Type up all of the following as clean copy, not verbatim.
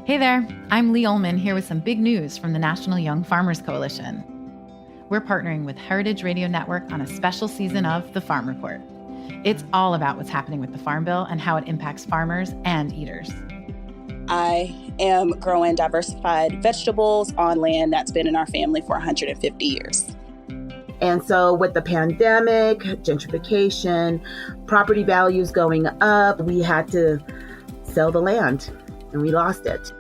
Hey there, I'm Lee Ullman here with some big news from the National Young Farmers Coalition. We're partnering with Heritage Radio Network on a special season of The Farm Report. It's all about what's happening with the Farm Bill and how it impacts farmers and eaters. I am growing diversified vegetables on land that's been in our family for 150 years. And so with the pandemic, gentrification, property values going up, we had to sell the land and we lost it.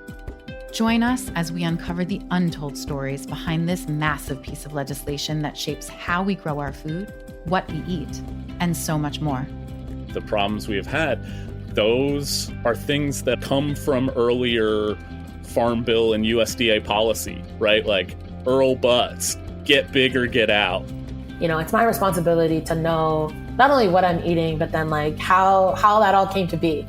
Join us as we uncover the untold stories behind this massive piece of legislation that shapes how we grow our food, what we eat, and so much more. The problems we have had, those are things that come from earlier Farm Bill and USDA policy, right? Like Earl Butz, get big or get out. You know, it's my responsibility to know not only what I'm eating, but then like how that all came to be.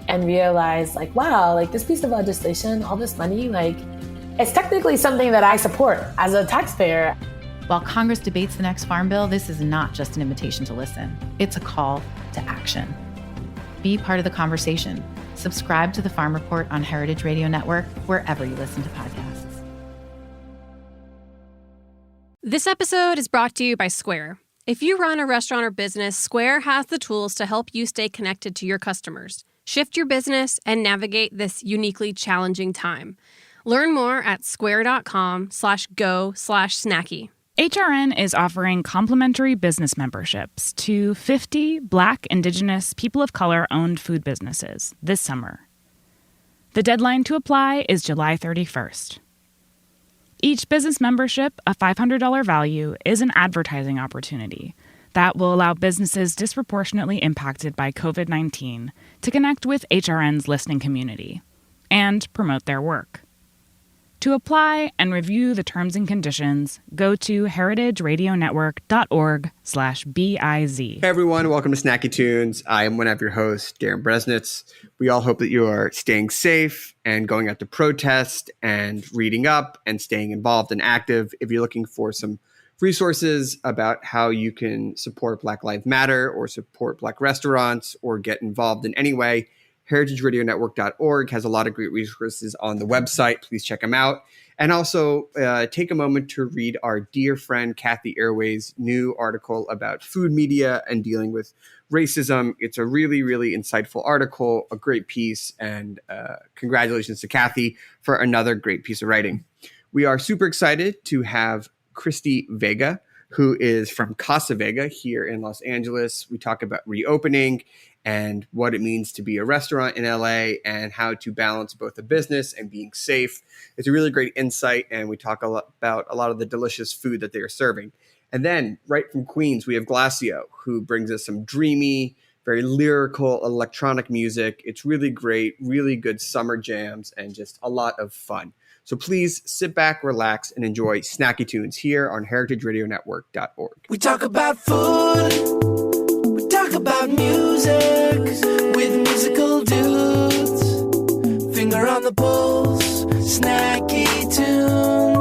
And realize like, wow, like this piece of legislation, all this money, like it's technically something that I support as a taxpayer. While Congress debates the next Farm Bill, this is not just an invitation to listen. It's a call to action. Be part of the conversation. Subscribe to the Farm Report on Heritage Radio Network, wherever you listen to podcasts. This episode is brought to you by Square. If you run a restaurant or business, Square has the tools to help you stay connected to your customers, shift your business, and navigate this uniquely challenging time. Learn more at square.com/go/snacky. HRN is offering complimentary business memberships to 50 Black, Indigenous, people of color-owned food businesses this summer. The deadline to apply is July 31st. Each business membership, a $500 value, is an advertising opportunity that will allow businesses disproportionately impacted by COVID-19 to connect with HRN's listening community and promote their work. To apply and review the terms and conditions, go to heritageradionetwork.org/biz. Hey everyone, welcome to Snacky Tunes. I am one of your hosts, Darren Bresnitz. We all hope that you are staying safe and going out to protest and reading up and staying involved and active. If you're looking for some resources about how you can support Black Lives Matter or support Black restaurants or get involved in any way, heritageradionetwork.org has a lot of great resources on the website. Please check them out. And also take a moment to read our dear friend Kathy Airway's new article about food media and dealing with racism. It's a really, really insightful article, a great piece, and congratulations to Kathy for another great piece of writing. We are super excited to have Christy Vega, who is from Casa Vega here in Los Angeles. We talk about reopening and what it means to be a restaurant in LA and how to balance both a business and being safe. It's a really great insight, and we talk about a lot of the delicious food that they are serving. And then right from Queens, we have Glassio, who brings us some dreamy, very lyrical electronic music. It's really great, really good summer jams, and just a lot of fun. So please sit back, relax, and enjoy Snacky Tunes here on heritageradionetwork.org. We talk about food. We talk about music with musical dudes. Finger on the pulse, Snacky Tunes.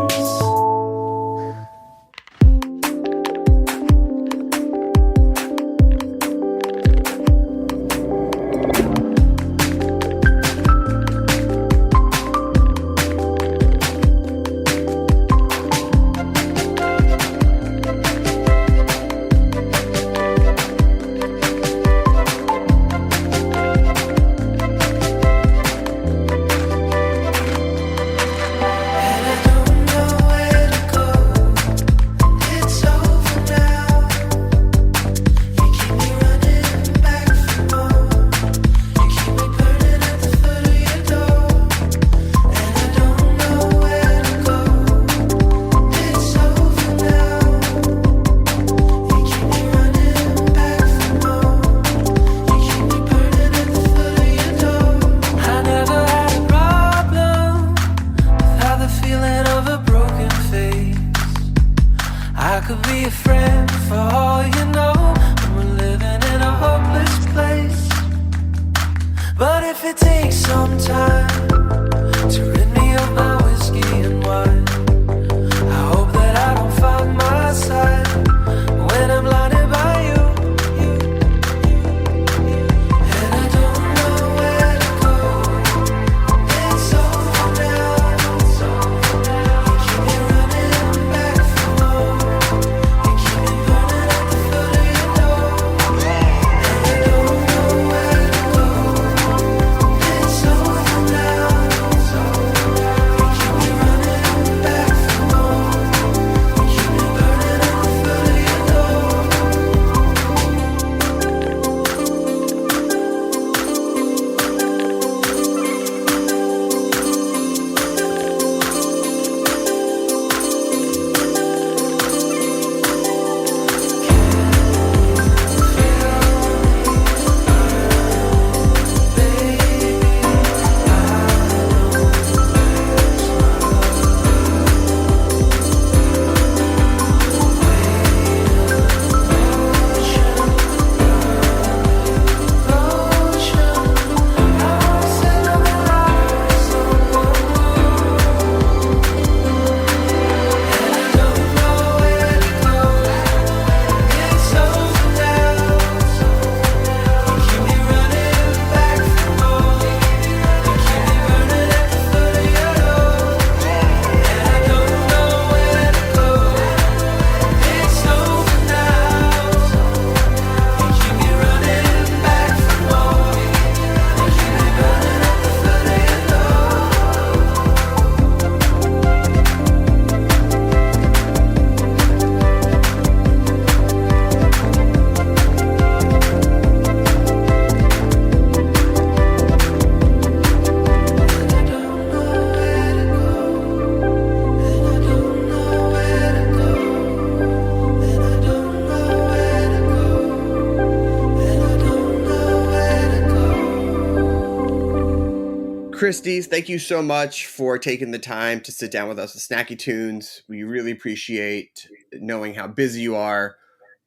Christy, thank you so much for taking the time to sit down with us with Snacky Tunes. We really appreciate knowing how busy you are,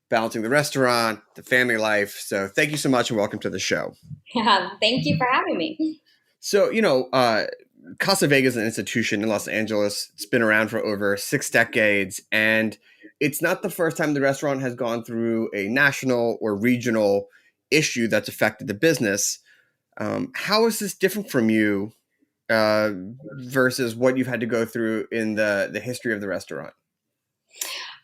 balancing the restaurant, the family life. So thank you so much and welcome to the show. Thank you for having me. So, Casa Vega is an institution in Los Angeles. It's been around for over 6 decades, and it's not the first time the restaurant has gone through a national or regional issue that's affected the business. How is this different from you versus what you've had to go through in the history of the restaurant?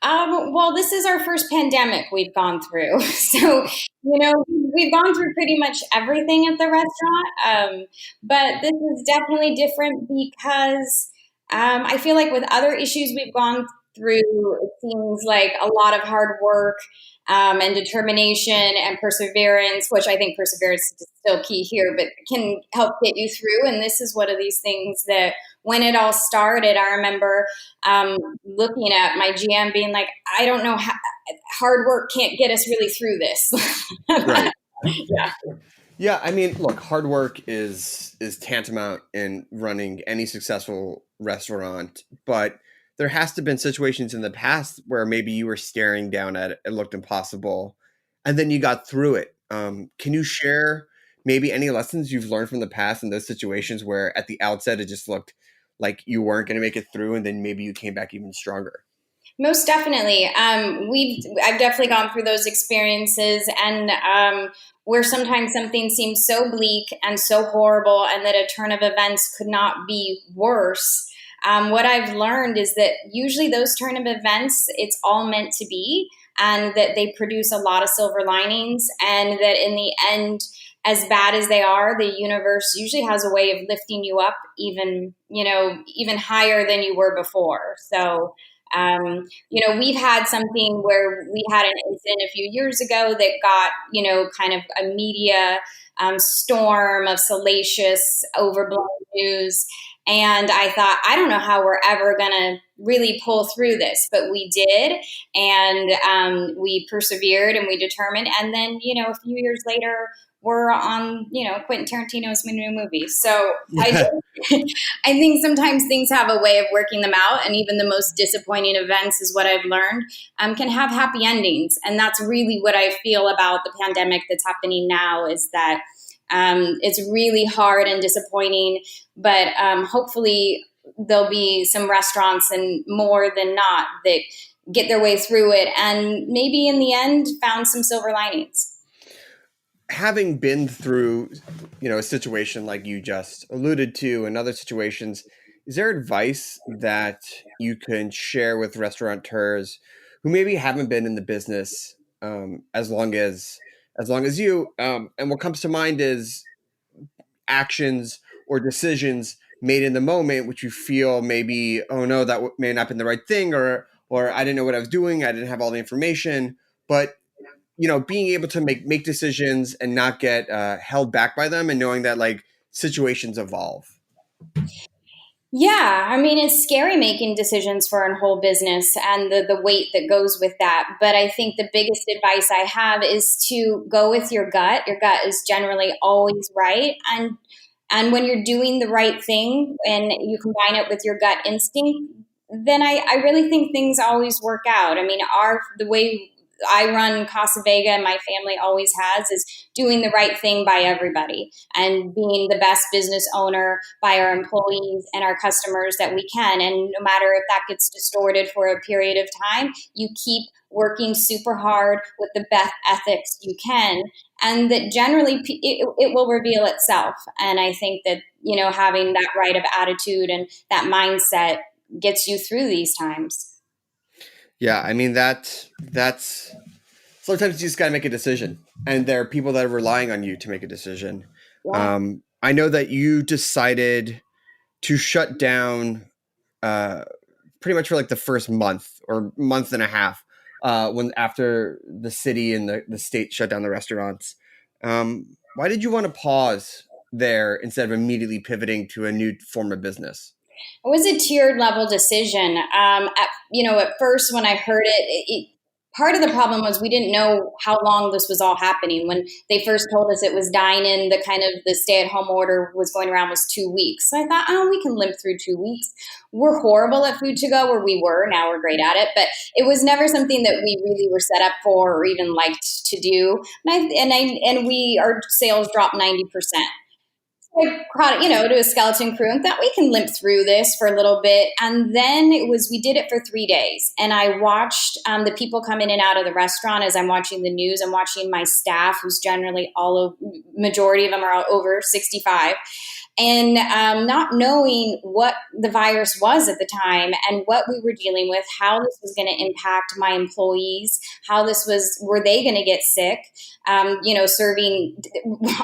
Well, this is our first pandemic we've gone through. So, we've gone through pretty much everything at the restaurant. But this is definitely different because I feel like with other issues we've gone through, it seems like a lot of hard work and determination and perseverance, which I think perseverance is still key here, but can help get you through. And this is one of these things that when it all started, I remember looking at my GM being like, I don't know how hard work can't get us really through this. Right. Yeah. Yeah, I mean, look, hard work is tantamount in running any successful restaurant, but there has to have been situations in the past where maybe you were staring down at it, it looked impossible, and then you got through it. Can you share maybe any lessons you've learned from the past in those situations where at the outset it just looked like you weren't going to make it through, and then maybe you came back even stronger? Most definitely. I've definitely gone through those experiences, and where sometimes something seems so bleak and so horrible, and that a turn of events could not be worse. What I've learned is that usually those turn of events, it's all meant to be, and that they produce a lot of silver linings, and that in the end, as bad as they are, the universe usually has a way of lifting you up even higher than you were before. So, we've had something where we had an incident a few years ago that got, kind of a media storm of salacious, overblown news. And I thought, I don't know how we're ever going to really pull through this, but we did. And we persevered and we determined. And then, a few years later, we're on, Quentin Tarantino's new movie. So I think sometimes things have a way of working them out. And even the most disappointing events is what I've learned can have happy endings. And that's really what I feel about the pandemic that's happening now, is that it's really hard and disappointing, but hopefully there'll be some restaurants, and more than not, that get their way through it and maybe in the end found some silver linings. Having been through, a situation like you just alluded to and other situations, is there advice that you can share with restaurateurs who maybe haven't been in the business as long as you? And what comes to mind is actions or decisions made in the moment, which you feel maybe, oh no, that may not have been the right thing, or I didn't know what I was doing, I didn't have all the information, but being able to make decisions and not get held back by them, and knowing that like situations evolve. Yeah, I mean, it's scary making decisions for a whole business and the weight that goes with that. But I think the biggest advice I have is to go with your gut. Your gut is generally always right. And when you're doing the right thing and you combine it with your gut instinct, then I really think things always work out. I mean, the way I run Casa Vega, and my family always has, is doing the right thing by everybody and being the best business owner by our employees and our customers that we can. And no matter if that gets distorted for a period of time, you keep working super hard with the best ethics you can, and that generally it will reveal itself. And I think that, having that right of attitude and that mindset gets you through these times. Yeah, I mean, that's sometimes you just got to make a decision, and there are people that are relying on you to make a decision. Yeah. I know that you decided to shut down pretty much for like the first month or month and a half after the city and the state shut down the restaurants. Why did you want to pause there instead of immediately pivoting to a new form of business? It was a tiered level decision. At first when I heard it, part of the problem was we didn't know how long this was all happening. When they first told us it was dine-in, the stay-at-home order was going around was 2 weeks. So I thought, oh, we can limp through 2 weeks. We're horrible at food to go, or we were. Now we're great at it, but it was never something that we really were set up for or even liked to do. Our sales dropped 90%. I brought it, to a skeleton crew and thought we can limp through this for a little bit. And then we did it for 3 days. And I watched the people come in and out of the restaurant as I'm watching the news. I'm watching my staff, who's generally majority of them are over 65. And not knowing what the virus was at the time and what we were dealing with, how this was going to impact my employees, were they going to get sick? Serving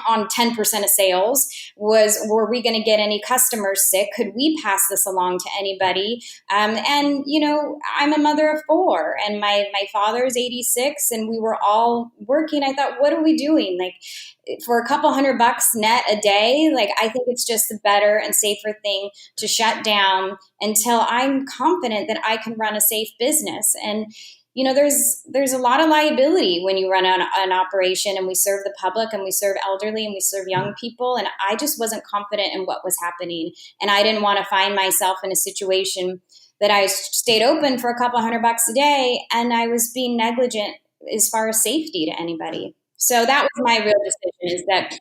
on 10% of sales were we going to get any customers sick? Could we pass this along to anybody? I'm a mother of 4 and my father is 86 and we were all working. I thought, what are we doing? Like, for a couple $100 net a day, I think it's just the better and safer thing to shut down until I'm confident that I can run a safe business. And, there's a lot of liability when you run an operation, and we serve the public and we serve elderly and we serve young people. And I just wasn't confident in what was happening. And I didn't want to find myself in a situation that I stayed open for a couple $100 a day and I was being negligent as far as safety to anybody. So that was my real decision, is that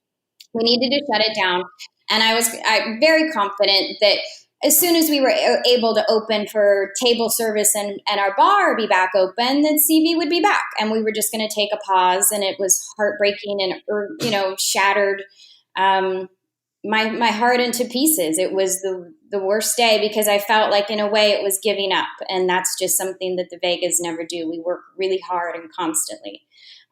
we needed to shut it down. And I'm very confident that as soon as we were able to open for table service and our bar be back open, then CV would be back. And we were just going to take a pause. And it was heartbreaking and, shattered my heart into pieces. It was the worst day because I felt like, in a way, it was giving up. And that's just something that the Vegas never do. We work really hard and constantly.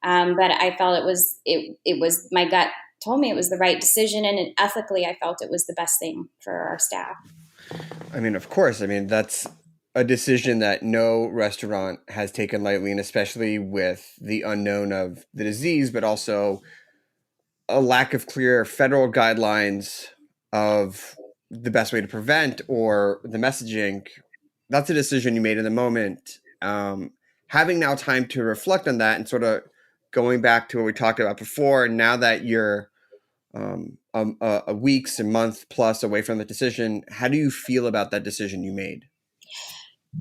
But I felt it was my gut told me it was the right decision, and ethically I felt it was the best thing for our staff. I mean, of course. I mean, that's a decision that no restaurant has taken lightly, and especially with the unknown of the disease, but also a lack of clear federal guidelines of the best way to prevent or the messaging. That's a decision you made in the moment. Having now time to reflect on that and sort of going back to what we talked about before, now that you're a weeks and month plus away from the decision, how do you feel about that decision you made?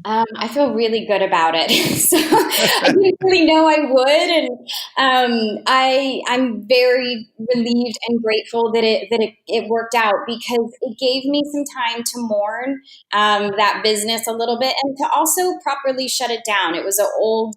I feel really good about it. So I didn't really know I would, and I'm very relieved and grateful that it worked out, because it gave me some time to mourn that business a little bit and to also properly shut it down. It was an old.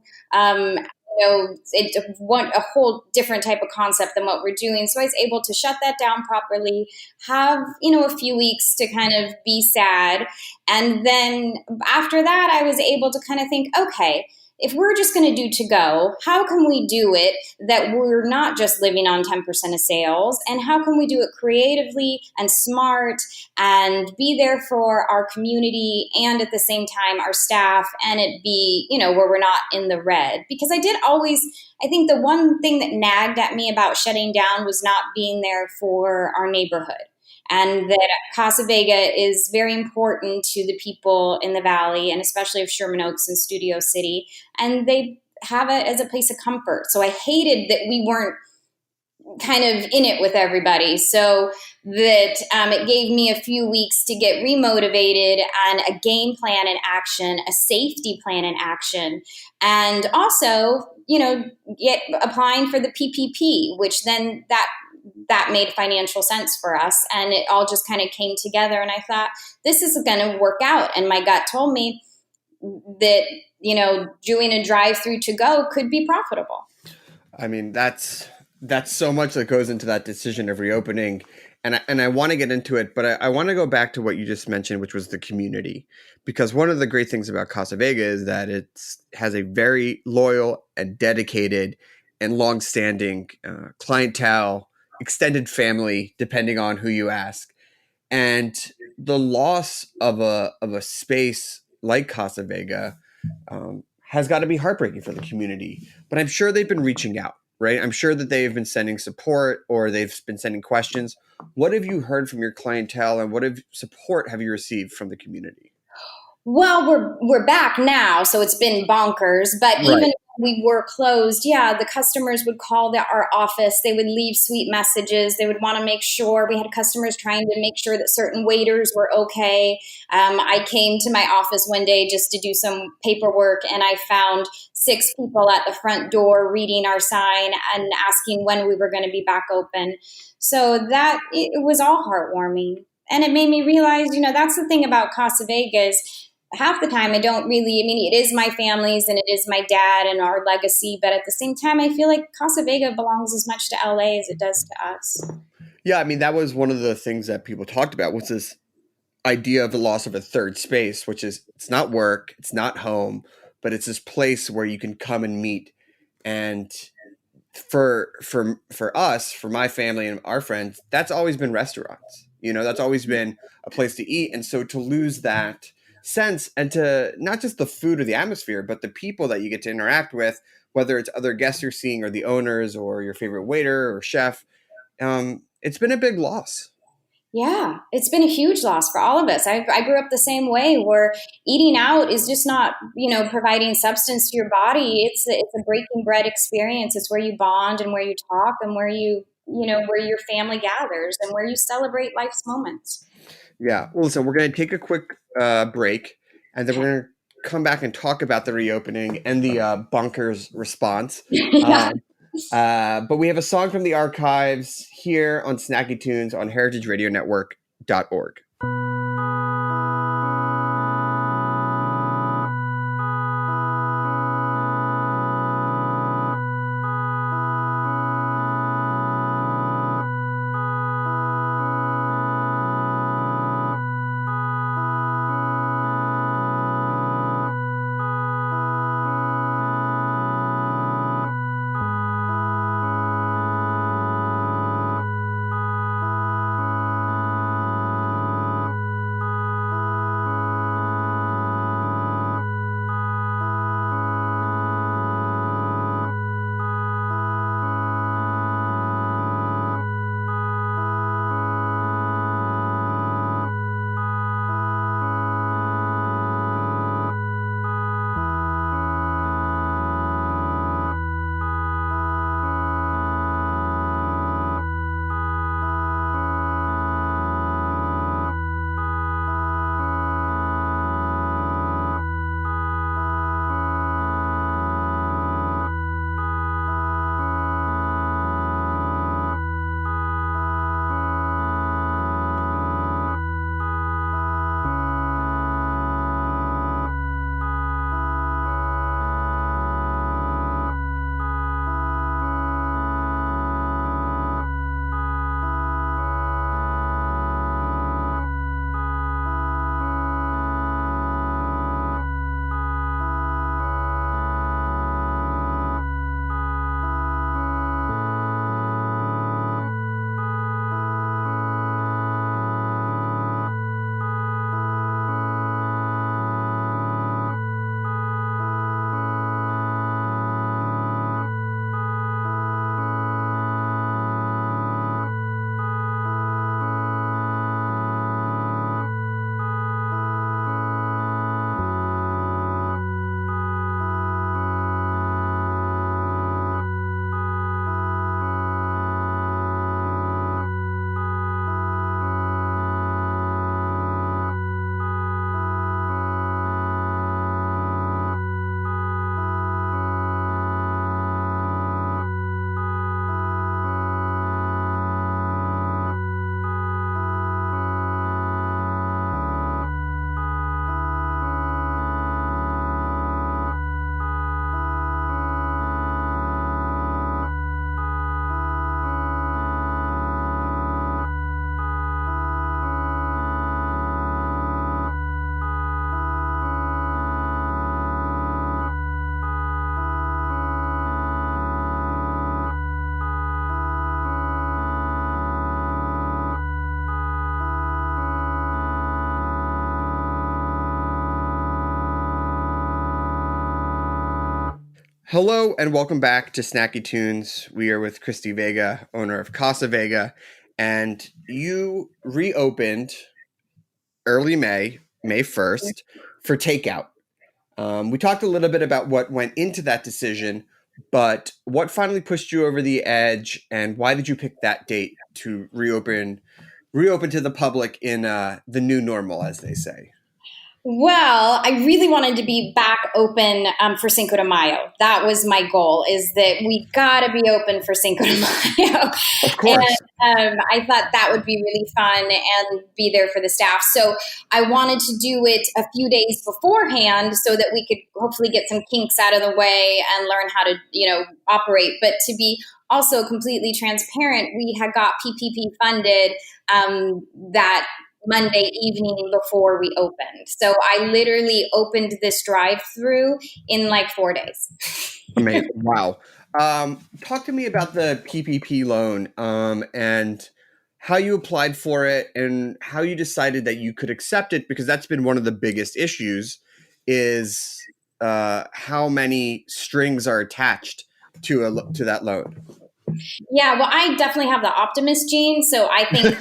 It's a whole different type of concept than what we're doing. So I was able to shut that down properly, have, a few weeks to kind of be sad. And then after that, I was able to kind of think, okay, if we're just going to do to go, how can we do it that we're not just living on 10% of sales? And how can we do it creatively and smart and be there for our community and at the same time our staff, and it be, where we're not in the red? Because I think the one thing that nagged at me about shutting down was not being there for our neighborhood. And that Casa Vega is very important to the people in the Valley, and especially of Sherman Oaks and Studio City. And they have it as a place of comfort. So I hated that we weren't kind of in it with everybody. So that it gave me a few weeks to get remotivated and a game plan in action, a safety plan in action, and also, get applying for the PPP, which then that made financial sense for us. And it all just kind of came together. And I thought, this is going to work out. And my gut told me that, doing a drive-through to go could be profitable. I mean, that's so much that goes into that decision of reopening. And I want to get into it, but I want to go back to what you just mentioned, which was the community. Because one of the great things about Casa Vega is that it has a very loyal and dedicated and longstanding clientele, extended family, depending on who you ask. And the loss of a space like Casa Vega has got to be heartbreaking for the community. But I'm sure they've been reaching out, right? I'm sure that they've been sending support, or they've been sending questions. What have you heard from your clientele, and what support have you received from the community? Well, we're back now, so it's been bonkers. But Right. even when we were closed, yeah, the customers would call our office. They would leave sweet messages. They would want to make sure we had customers trying to make sure that certain waiters were okay. I came to my office one day just to do some paperwork, and I found 6 people at the front door reading our sign and asking when we were going to be back open. So that it was all heartwarming. And it made me realize, that's the thing about Casa Vega is half the time I don't really, it is my family's and it is my dad and our legacy, but at the same time, I feel like Casa Vega belongs as much to LA as it does to us. Yeah, I mean, that was one of the things that people talked about was this idea of the loss of a third space, which is it's not work, it's not home, but it's this place where you can come and meet. And for us, for my family and our friends, that's always been restaurants. That's always been a place to eat. And so to lose that sense and to not just the food or the atmosphere, but the people that you get to interact with, whether it's other guests you're seeing or the owners or your favorite waiter or chef, it's been a big loss. Yeah, it's been a huge loss for all of us. I grew up the same way where eating out is just not, providing substance to your body. It's a breaking bread experience. It's where you bond and where you talk and where where your family gathers and where you celebrate life's moments. Yeah. Well, listen, we're going to take a quick break and then we're going to come back and talk about the reopening and the bonkers response. Yeah. But we have a song from the archives here on Snacky Tunes on heritageradionetwork.org. Hello and welcome back to Snacky Tunes. We are with Christy Vega, owner of Casa Vega, and you reopened early May 1st, for takeout. We talked a little bit about what went into that decision, but what finally pushed you over the edge, and why did you pick that date to reopen to the public in the new normal, as they say? Well, I really wanted to be back open for Cinco de Mayo. That was my goal, is that we got to be open for Cinco de Mayo. Of course. And I thought that would be really fun and be there for the staff. So I wanted to do it a few days beforehand so that we could hopefully get some kinks out of the way and learn how to, operate. But to be also completely transparent, we had got PPP funded that Monday evening before we opened. So I literally opened this drive-through in like 4 days. Amazing. Wow. Talk to me about the PPP loan and how you applied for it and how you decided that you could accept it, because that's been one of the biggest issues is how many strings are attached to that loan. Yeah, well, I definitely have the optimist gene, so I think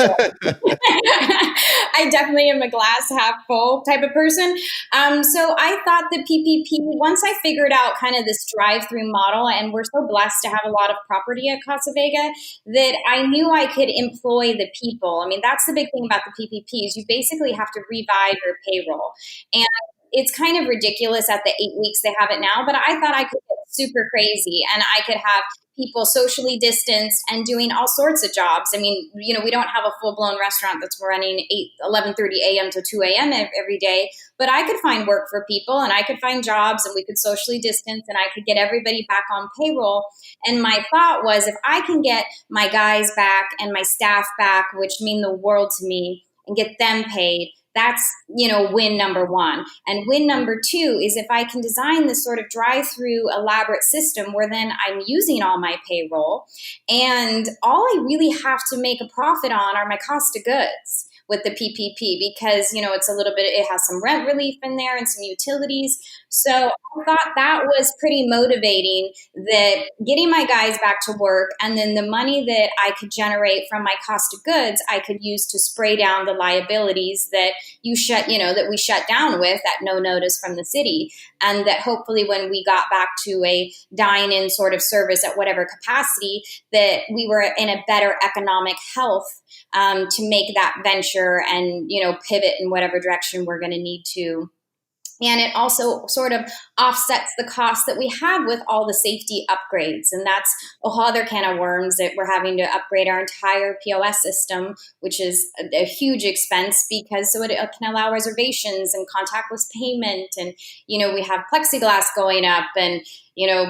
I definitely am a glass half full type of person. So I thought the PPP, once I figured out kind of this drive-through model, and we're so blessed to have a lot of property at Casa Vega, that I knew I could employ the people. I mean, that's the big thing about the PPP is you basically have to revive your payroll. And it's kind of ridiculous at the 8 weeks they have it now, but I thought I could get super crazy and I could have people socially distanced and doing all sorts of jobs. I mean, we don't have a full-blown restaurant that's running 11:30 a.m. to 2 a.m. every day, but I could find work for people and I could find jobs and we could socially distance and I could get everybody back on payroll. And my thought was, if I can get my guys back and my staff back, which mean the world to me, and get them paid, that's, win number one. And win number two is if I can design this sort of drive-through elaborate system where then I'm using all my payroll and all I really have to make a profit on are my cost of goods with the PPP, because, it's a little bit, it has some rent relief in there and some utilities. So I thought that was pretty motivating, that getting my guys back to work and then the money that I could generate from my cost of goods, I could use to spray down the liabilities that we shut down with at no notice from the city. And that hopefully when we got back to a dine-in sort of service at whatever capacity, that we were in a better economic health to make that venture and, pivot in whatever direction we're going to need to. And it also sort of offsets the cost that we have with all the safety upgrades. And that's a whole other can of worms, that we're having to upgrade our entire POS system, which is a huge expense, because so it can allow reservations and contactless payment. And, we have plexiglass going up and,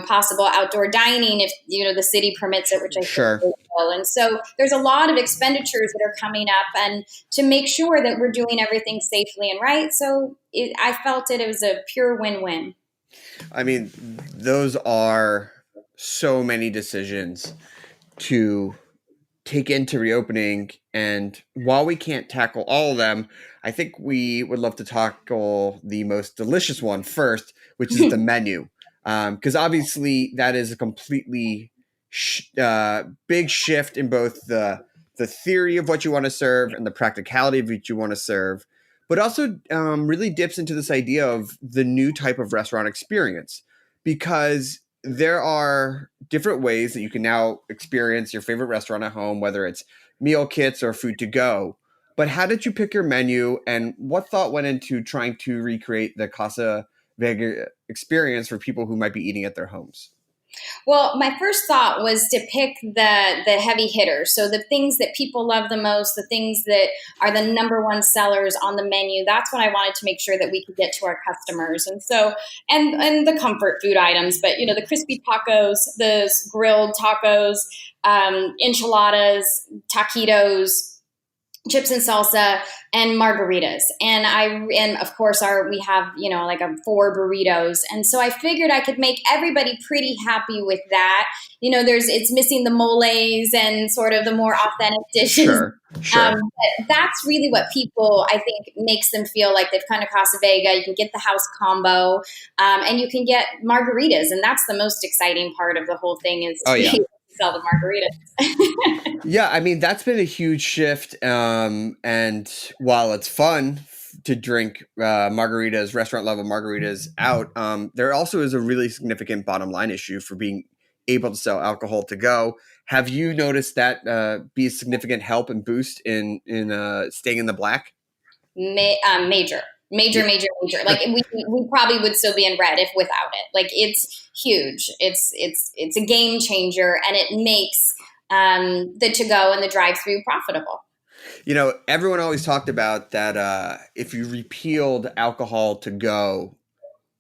possible outdoor dining if, the city permits it, which I sure. think they will. And so there's a lot of expenditures that are coming up, and to make sure that we're doing everything safely and right. So I felt it was a pure win-win. I mean, those are so many decisions to take into reopening. And while we can't tackle all of them, I think we would love to tackle the most delicious one first, which is the menu. Because obviously that is a completely big shift in both the theory of what you want to serve and the practicality of what you want to serve, but also really dips into this idea of the new type of restaurant experience, because there are different ways that you can now experience your favorite restaurant at home, whether it's meal kits or food to go. But how did you pick your menu, and what thought went into trying to recreate the Casa Vega experience for people who might be eating at their homes? Well, my first thought was to pick the heavy hitters. So the things that people love the most, the things that are the number one sellers on the menu. That's what I wanted to make sure that we could get to our customers. And so, and the comfort food items, but the crispy tacos, the grilled tacos, enchiladas, taquitos, chips and salsa, and margaritas. And of course we have, like 4 burritos. And so I figured I could make everybody pretty happy with that. It's missing the moles and sort of the more authentic dishes. Sure. But that's really what people, I think, makes them feel like they've come to Casa Vega. You can get the house combo, and you can get margaritas. And that's the most exciting part of the whole thing is sell the margaritas. Yeah, I mean, that's been a huge shift. And while it's fun to drink margaritas, restaurant level margaritas out, there also is a really significant bottom line issue for being able to sell alcohol to go. Have you noticed that be a significant help and boost in staying in the black? Major. Like we probably would still be in red if without it. Like it's huge. It's a game changer, and it makes the to go and the drive through profitable. You know, everyone always talked about that if you repealed alcohol to go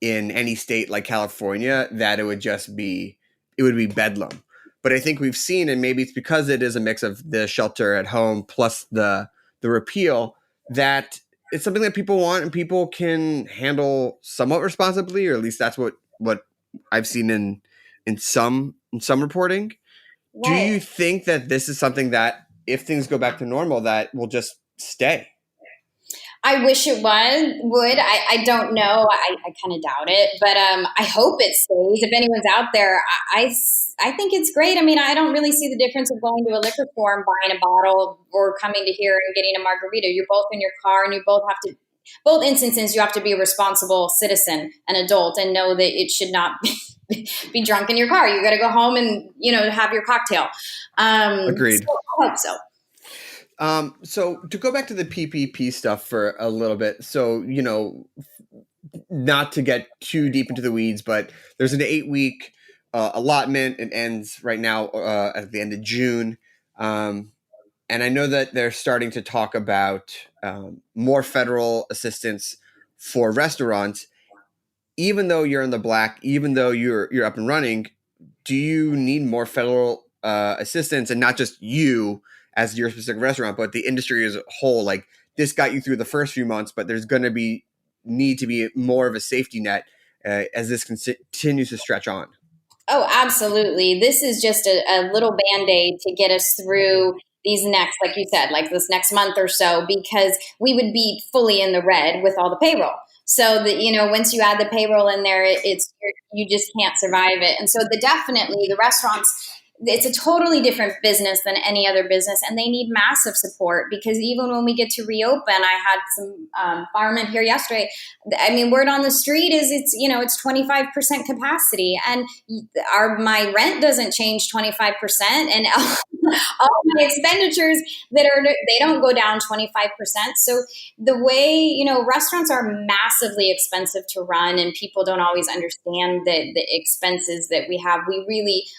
in any state like California, that it would be bedlam. But I think we've seen, and maybe it's because it is a mix of the shelter at home plus the repeal, that it's something that people want and people can handle somewhat responsibly, or at least that's what I've seen in some reporting. Right. Do you think that this is something that, if things go back to normal, that will just stay? I wish it would. I don't know. I kind of doubt it, but I hope it stays. If anyone's out there, I think it's great. I mean, I don't really see the difference of going to a liquor store and buying a bottle or coming to here and getting a margarita. You're both in your car, and you both have to. Both instances, you have to be a responsible citizen, an adult, and know that it should not be drunk in your car. You got to go home and have your cocktail. Agreed. So I hope so. So to go back to the PPP stuff for a little bit, so, not to get too deep into the weeds, but there's an 8-week allotment. It ends right now at the end of June. And I know that they're starting to talk about more federal assistance for restaurants. Even though you're in the black, even though you're up and running, do you need more federal assistance, and not just you as your specific restaurant, but the industry as a whole? Like, this got you through the first few months, but there's going to need to be more of a safety net as this continues to stretch on. Oh, absolutely. This is just a little Band-Aid to get us through these next, like you said, like this next month or so, because we would be fully in the red with all the payroll. So that, once you add the payroll in there, you just can't survive it. And so definitely the restaurants, it's a totally different business than any other business, and they need massive support, because even when we get to reopen, I had some firemen here yesterday. I mean, word on the street is it's 25% capacity, and my rent doesn't change 25%, and all my expenditures they don't go down 25%. So the way, restaurants are massively expensive to run, and people don't always understand the expenses that we have.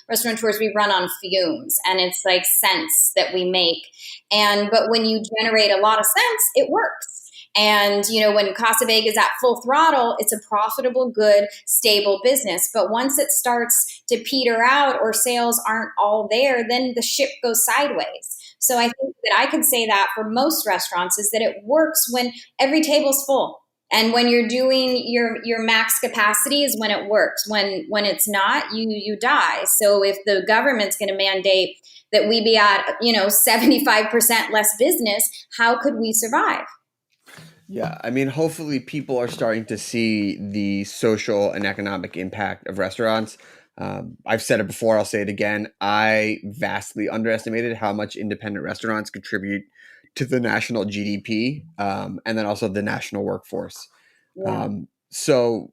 Restaurateurs, we run on fumes, and it's like cents that we make. But when you generate a lot of cents, it works. And, when Casa Vega is at full throttle, it's a profitable, good, stable business. But once it starts to peter out or sales aren't all there, then the ship goes sideways. So I think that I could say that for most restaurants is that it works when every table's full. And when you're doing your max capacity is when it works. When it's not, you die. So if the government's going to mandate that we be at 75% less business, how could we survive? Yeah, I mean, hopefully people are starting to see the social and economic impact of restaurants. I've said it before, I'll say it again. I vastly underestimated how much independent restaurants contribute to the national GDP, and then also the national workforce. Yeah. So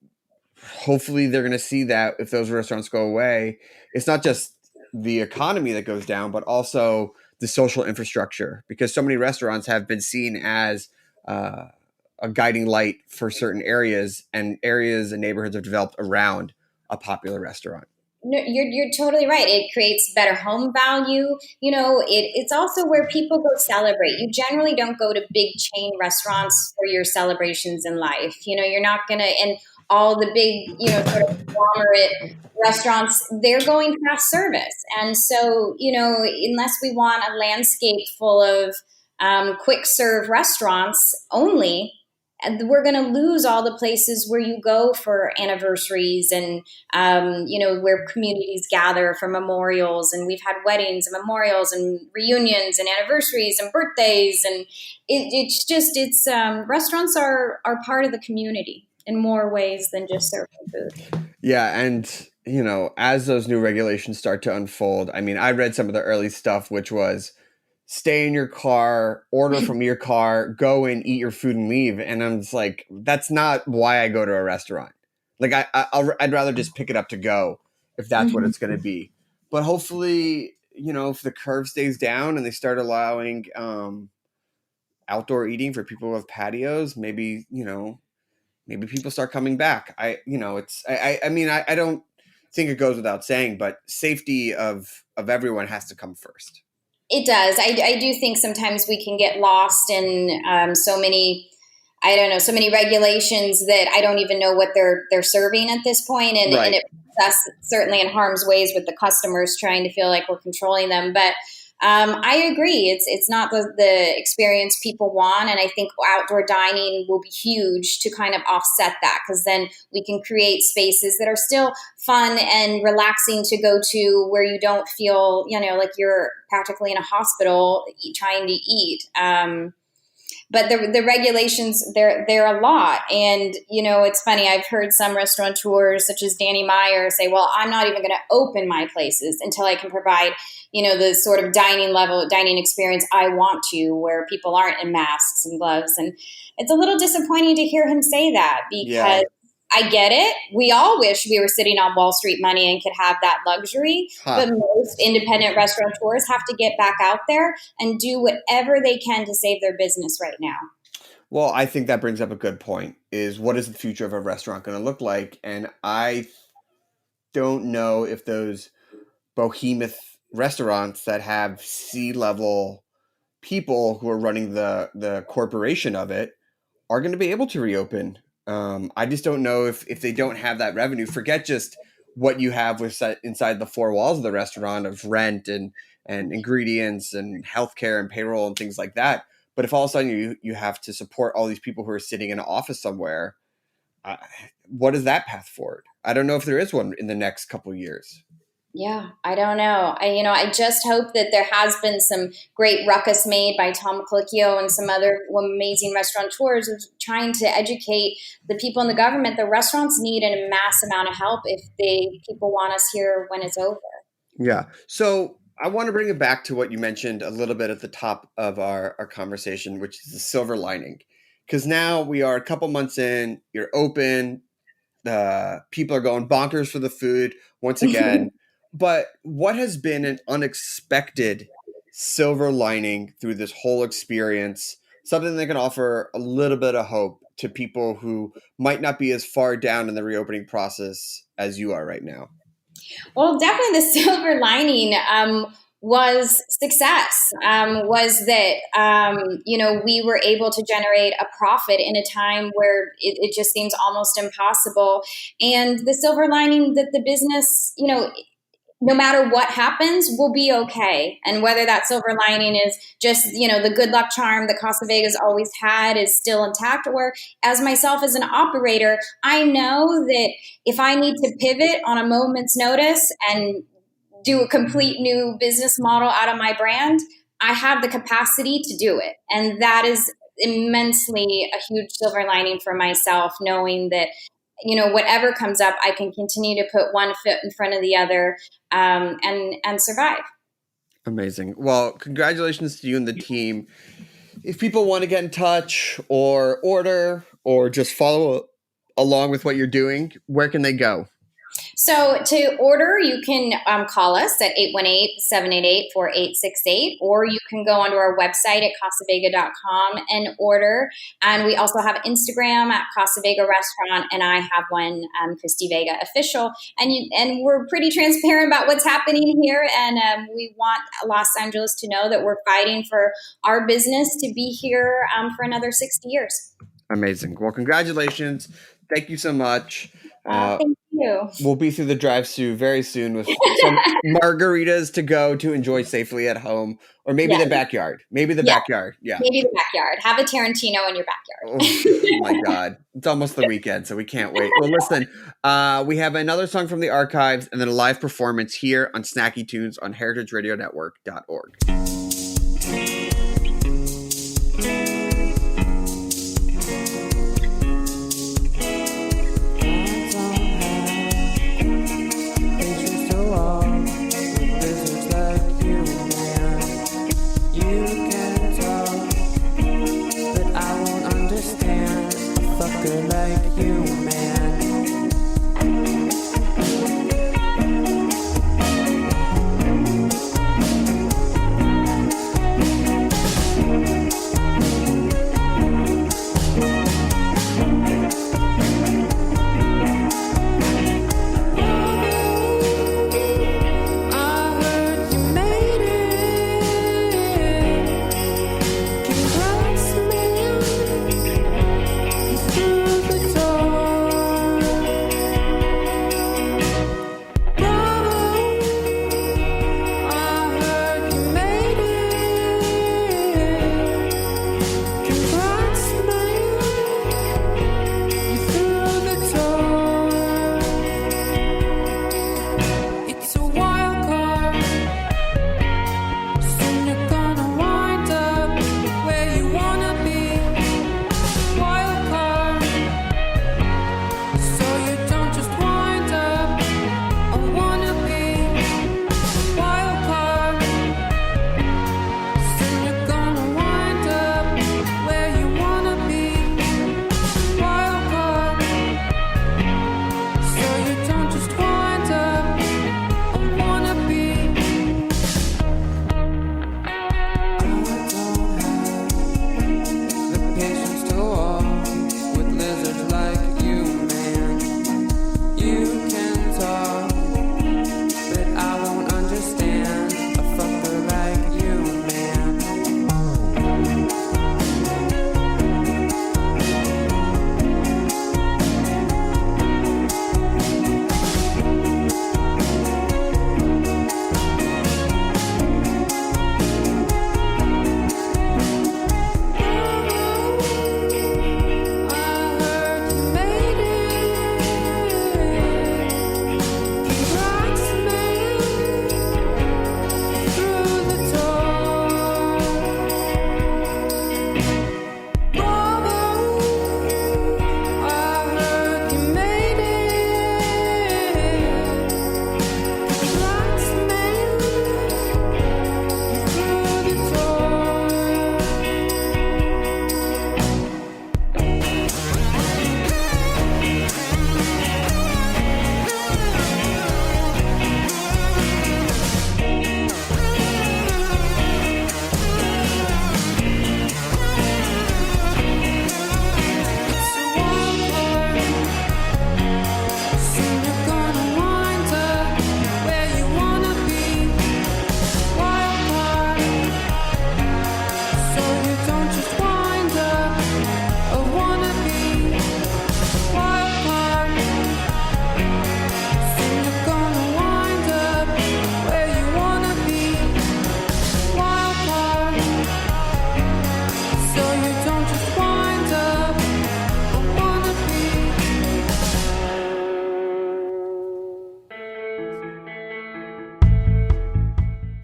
hopefully they're going to see that if those restaurants go away, it's not just the economy that goes down, but also the social infrastructure, because so many restaurants have been seen as a guiding light for certain areas, and neighborhoods are developed around a popular restaurant. No, you're totally right. It creates better home value. It's also where people go celebrate. You generally don't go to big chain restaurants for your celebrations in life. You're not going to, and all the big, sort of conglomerate restaurants, they're going fast service. And so, unless we want a landscape full of quick serve restaurants only, and we're going to lose all the places where you go for anniversaries and, where communities gather for memorials. And we've had weddings and memorials and reunions and anniversaries and birthdays. And restaurants are part of the community in more ways than just serving food. Yeah. And, as those new regulations start to unfold, I mean, I read some of the early stuff, which was stay in your car, order from your car, go and eat your food and leave. And I'm just like, that's not why I go to a restaurant. Like I'd rather just pick it up to go if that's what it's going to be. But hopefully, if the curve stays down and they start allowing outdoor eating for people who have patios, maybe people start coming back. I don't think it goes without saying, but safety of everyone has to come first. It does. I do think sometimes we can get lost in so many regulations that I don't even know what they're serving at this point. And, right. And it puts us certainly in harm's ways with the customers trying to feel like we're controlling them. But I agree. It's not the experience people want. And I think outdoor dining will be huge to kind of offset that, because then we can create spaces that are still fun and relaxing to go to, where you don't feel, like you're practically in a hospital trying to eat. But the regulations, they're a lot. And, it's funny. I've heard some restaurateurs such as Danny Meyer say, well, I'm not even going to open my places until I can provide, the sort of dining experience I want to, where people aren't in masks and gloves. And it's a little disappointing to hear him say that, because I get it. We all wish we were sitting on Wall Street money and could have that luxury. But most independent restaurateurs have to get back out there and do whatever they can to save their business right now. Well, I think that brings up a good point, is what is the future of a restaurant going to look like? And I don't know if those behemoth restaurants that have C-level people who are running the corporation of it are going to be able to reopen. I just don't know if they don't have that revenue. Forget just what you have inside the four walls of the restaurant of rent and ingredients and healthcare and payroll and things like that. But if all of a sudden you have to support all these people who are sitting in an office somewhere, what is that path forward? I don't know if there is one in the next couple of years. Yeah, I don't know. I just hope that there has been some great ruckus made by Tom Colicchio and some other amazing restaurateurs of trying to educate the people in the government. The restaurants need a mass amount of help if people want us here when it's over. Yeah. So I want to bring it back to what you mentioned a little bit at the top of our conversation, which is the silver lining. Because now we are a couple months in, you're open, people are going bonkers for the food once again. But what has been an unexpected silver lining through this whole experience, something that can offer a little bit of hope to people who might not be as far down in the reopening process as you are right now? Well, definitely the silver lining was success, was that, we were able to generate a profit in a time where it just seems almost impossible. And the silver lining that the business, no matter what happens, we'll be okay. And whether that silver lining is just, the good luck charm that Casa Vega's always had is still intact, or as myself as an operator, I know that if I need to pivot on a moment's notice and do a complete new business model out of my brand, I have the capacity to do it. And that is immensely a huge silver lining for myself, knowing that whatever comes up, I can continue to put one foot in front of the other and survive. Amazing. Well, congratulations to you and the team. If people want to get in touch or order or just follow along with what you're doing, where can they go? So to order, you can call us at 818-788-4868, or you can go onto our website at casavega.com and order. And we also have Instagram at Casa Vega Restaurant, and I have one, Christy Vega Official. And we're pretty transparent about what's happening here, and we want Los Angeles to know that we're fighting for our business to be here for another 60 years. Amazing. Well, congratulations. Thank you so much. Thank you. We'll be through the drive-thru very soon with some margaritas to go to enjoy safely at home, or maybe the backyard. Maybe the backyard. Yeah. Maybe the backyard. Have a Tarantino in your backyard. Oh my God. It's almost the weekend, so we can't wait. Well, listen, we have another song from the archives and then a live performance here on Snacky Tunes on heritageradionetwork.org. You you, man.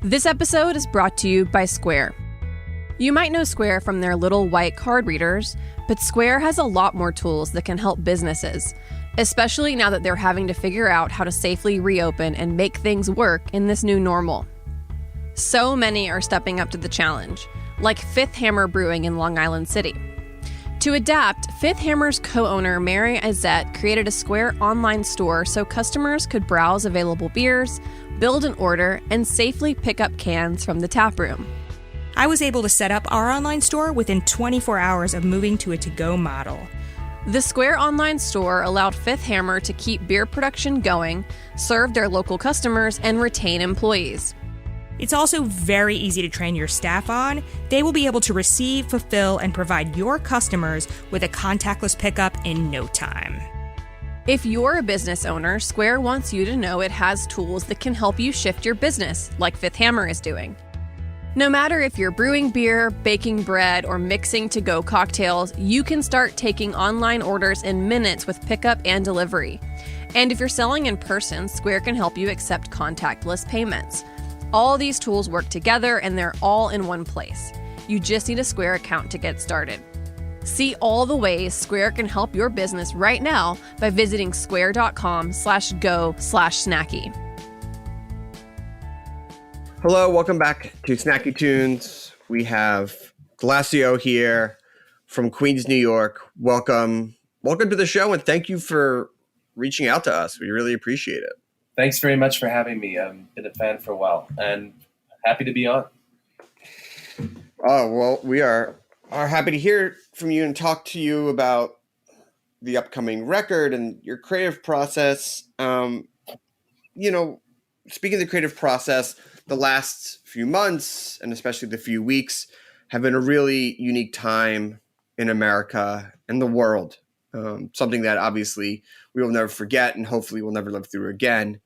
This episode is brought to you by Square. You might know Square from their little white card readers, but Square has a lot more tools that can help businesses, especially now that they're having to figure out how to safely reopen and make things work in this new normal. So many are stepping up to the challenge, like Fifth Hammer Brewing in Long Island City. To adapt, Fifth Hammer's co-owner Mary Izette created a Square online store so customers could browse available beers, build an order, and safely pick up cans from the tap room. I was able to set up our online store within 24 hours of moving to a to-go model. The Square online store allowed Fifth Hammer to keep beer production going, serve their local customers, and retain employees. It's also very easy to train your staff on. They will be able to receive, fulfill, and provide your customers with a contactless pickup in no time. If you're a business owner, Square wants you to know it has tools that can help you shift your business, like Fifth Hammer is doing. No matter if you're brewing beer, baking bread, or mixing to-go cocktails, you can start taking online orders in minutes with pickup and delivery. And if you're selling in person, Square can help you accept contactless payments. All these tools work together and they're all in one place. You just need a Square account to get started. See all the ways Square can help your business right now by visiting square.com/go/snacky. Hello, welcome back to Snacky Tunes. We have Glassio here from Queens, New York. Welcome welcome to the show, and thank you for reaching out to us. We really appreciate it. Thanks very much for having me. I've been a fan for a while and happy to be on. Oh, well, we are happy to hear from you and talk to you about the upcoming record and your creative process. Speaking of the creative process, the last few months and especially the few weeks have been a really unique time in America and the world. Something that obviously we will never forget and hopefully we'll never live through again.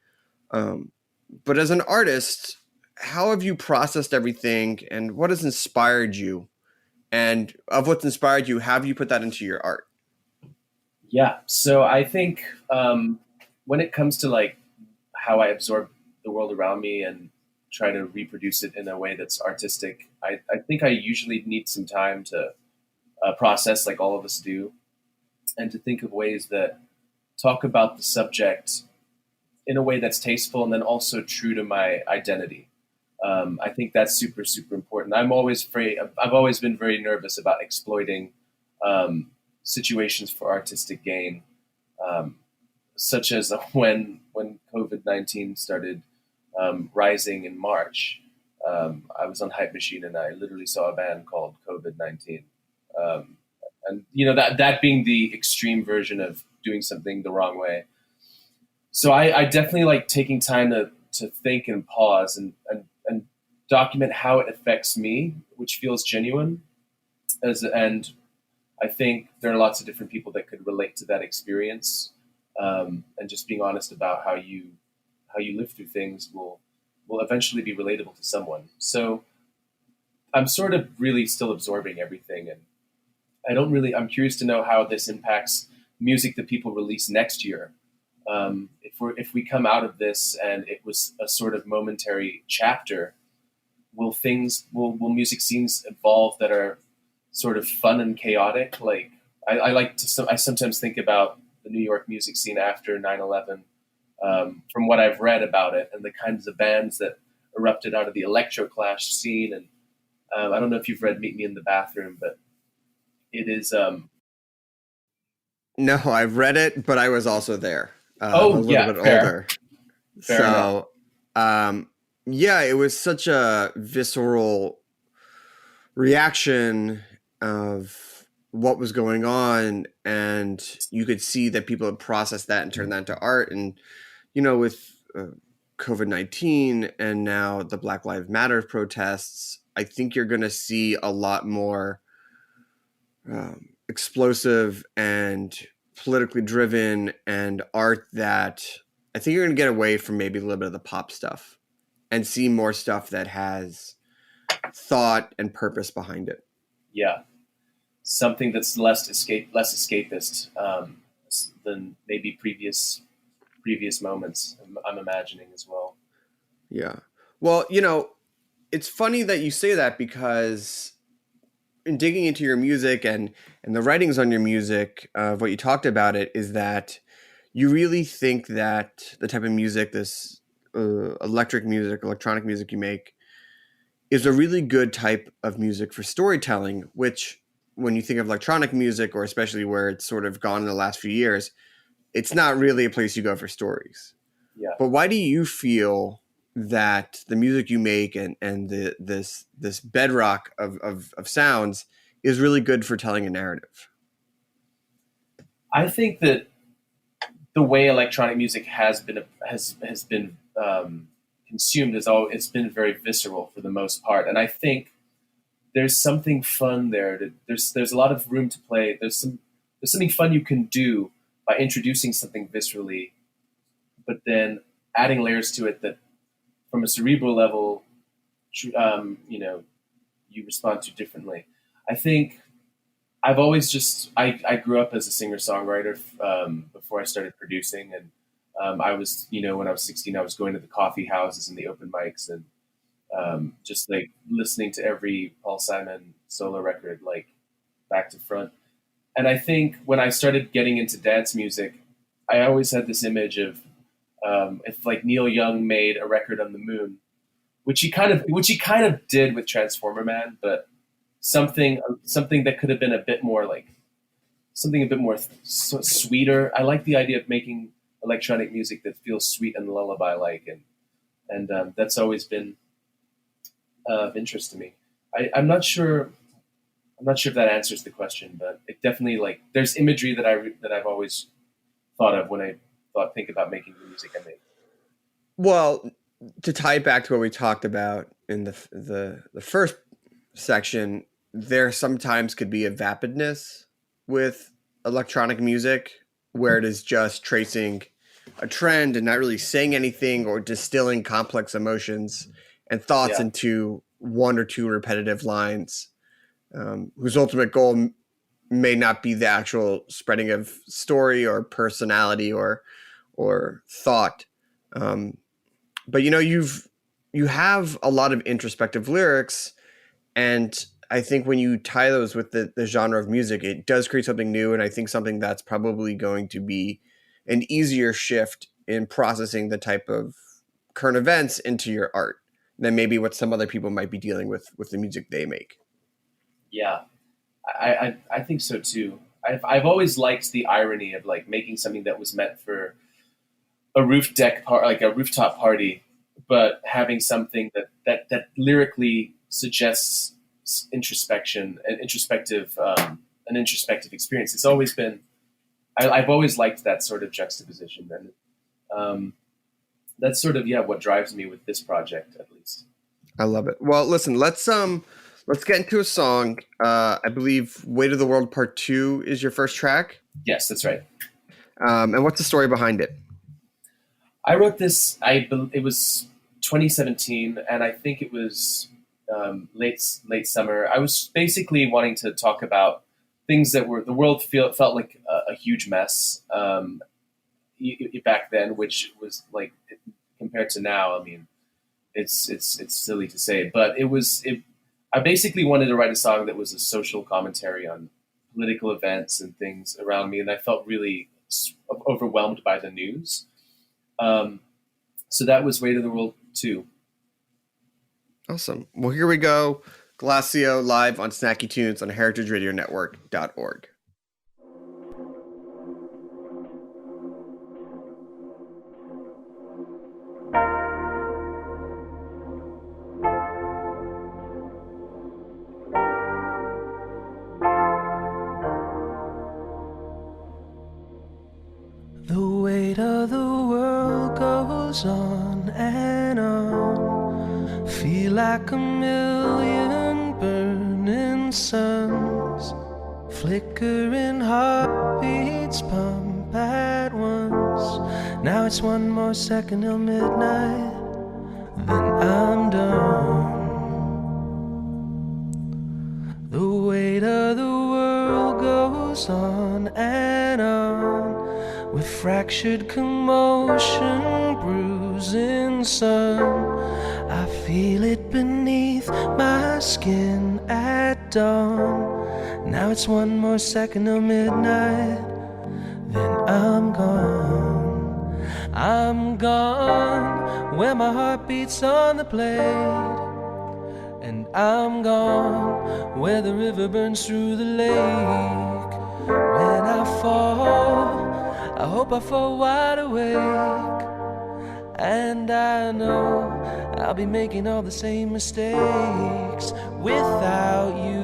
But as an artist, how have you processed everything and what has inspired you? And of what's inspired you, how have you put that into your art? Yeah, so I think when it comes to like how I absorb the world around me and try to reproduce it in a way that's artistic, I think I usually need some time to process, like all of us do, and to think of ways that talk about the subject in a way that's tasteful and then also true to my identity. I think that's super, super important. I've always been very nervous about exploiting situations for artistic gain, such as when COVID-19 started rising in March. I was on Hype Machine and I literally saw a band called COVID-19. And that being the extreme version of doing something the wrong way. So I definitely like taking time to think and pause and document how it affects me, which feels genuine. And I think there are lots of different people that could relate to that experience. And just being honest about how you live through things will eventually be relatable to someone. So I'm sort of really still absorbing everything, and I'm curious to know how this impacts music that people release next year. If we come out of this and it was a sort of momentary chapter, will music scenes evolve that are sort of fun and chaotic? Like I sometimes think about the New York music scene after 9/11, from what I've read about it and the kinds of bands that erupted out of the electroclash scene. And I don't know if you've read Meet Me in the Bathroom, but it is. No, I've read it, but I was also there. A little bit older. Fair enough. It was such a visceral reaction of what was going on, and you could see that people had processed that and turned that into art. And with COVID-19 and now the Black Lives Matter protests, I think you're going to see a lot more explosive and politically driven and art that I think you're going to get away from maybe a little bit of the pop stuff and see more stuff that has thought and purpose behind it. Yeah. Something that's less escapist than maybe previous moments, I'm imagining as well. Yeah. Well, it's funny that you say that, because in digging into your music and the writings on your music, what you talked about it is that you really think that the type of music, this electronic music you make, is a really good type of music for storytelling, which when you think of electronic music, or especially where it's sort of gone in the last few years, it's not really a place you go for stories. Yeah. But why do you feel that the music you make and this bedrock of sounds is really good for telling a narrative? I think that the way electronic music has been consumed it's been very visceral for the most part, and I think there's something fun there. There's a lot of room to play. There's something fun you can do by introducing something viscerally, but then adding layers to it that, from a cerebral level, you respond to differently. I think I've always I grew up as a singer-songwriter before I started producing, and I was, when I was 16, I was going to the coffee houses and the open mics and just like listening to every Paul Simon solo record, like back to front. And I think when I started getting into dance music, I always had this image of if like Neil Young made a record on the moon, which he kind of did with Transformer Man, but something that could have been a bit more like something a bit more sweeter. I like the idea of making electronic music that feels sweet and lullaby-like, and that's always been of interest to me. I'm not sure if that answers the question, but it definitely, like, there's imagery that I've always thought of when I think about making the music I make. Well, to tie it back to what we talked about in the first section, there sometimes could be a vapidness with electronic music where it is just tracing a trend and not really saying anything or distilling complex emotions and thoughts into one or two repetitive lines, whose ultimate goal may not be the actual spreading of story or personality or thought. But you have a lot of introspective lyrics, and I think when you tie those with the genre of music, it does create something new, and I think something that's probably going to be an easier shift in processing the type of current events into your art than maybe what some other people might be dealing with the music they make. Yeah, I think so too. I've always liked the irony of, like, making something that was meant for a rooftop party, but having something that lyrically suggests introspection and an introspective experience. It's always been, I've always liked that sort of juxtaposition, and that's sort of what drives me with this project, at least. I love it. Well, listen, let's get into a song. I believe "Weight of the World" Part 2 is your first track. Yes, that's right. And what's the story behind it? I wrote this. It was 2017, and I think it was late summer. I was basically wanting to talk about things that the world felt like a huge mess back then, which was, like, compared to now. I mean, it's silly to say, but I basically wanted to write a song that was a social commentary on political events and things around me, and I felt really overwhelmed by the news. So that was Weight of the World 2. Awesome. Well, here we go. Glassio live on Snacky Tunes on heritageradionetwork.org. The weight of the world goes on and on. Feel like a million burning suns, flickering heartbeats pump at once. Now it's one more second till midnight, then I'm done. The weight of the world goes on and on, with fractured commotion, bruising sun. I feel it beneath my skin at dawn. Now it's one more second till midnight, then I'm gone. I'm gone where my heart beats on the blade, and I'm gone where the river burns through the lake. When I fall, I hope I fall wide awake, and I know I'll be making all the same mistakes without you.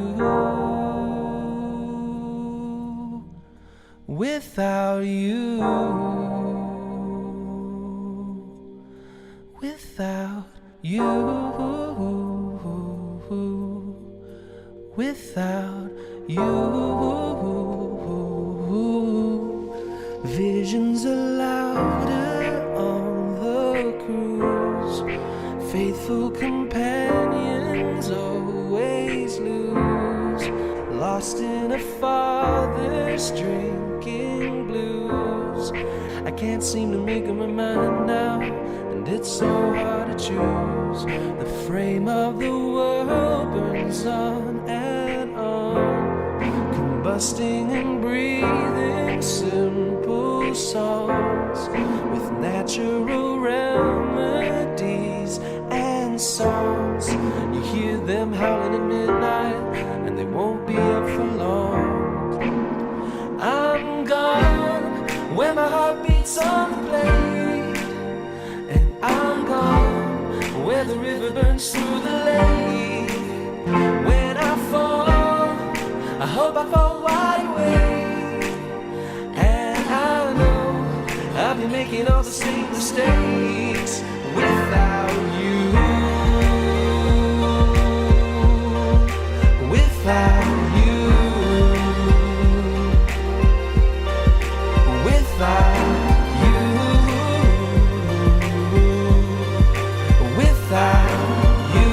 Without you. Without you. Without you. Visions are louder on the cruise. Faithful companions always lose. Lost in a father's drinking blues. I can't seem to make up my mind now, and it's so hard to choose. The frame of the world burns on and on, combusting and breathing simple songs with natural remedies and songs. You hear them howling at midnight, and they won't be up for long. and the river burns through the lake. When I fall, I hope I fall wide awake. And I know I'll be making all the same mistakes without you. Without you. Without you. Without you.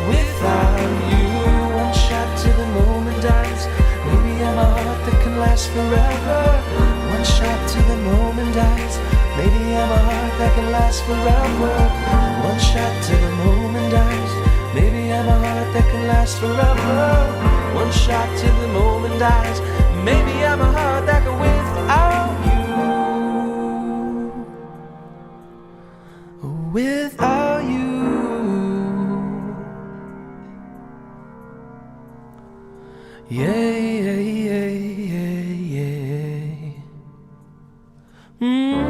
Without you. One shot till the moment dies. Maybe I'm a heart that can last forever. One shot till the moment dies. Maybe I'm a heart that can last forever. One shot till the moment dies. Maybe I'm a heart that can last forever. One shot till the moment dies. Maybe I'm a heart that can without you. Without you. Yeah, yeah, yeah, yeah, yeah. Mm-hmm.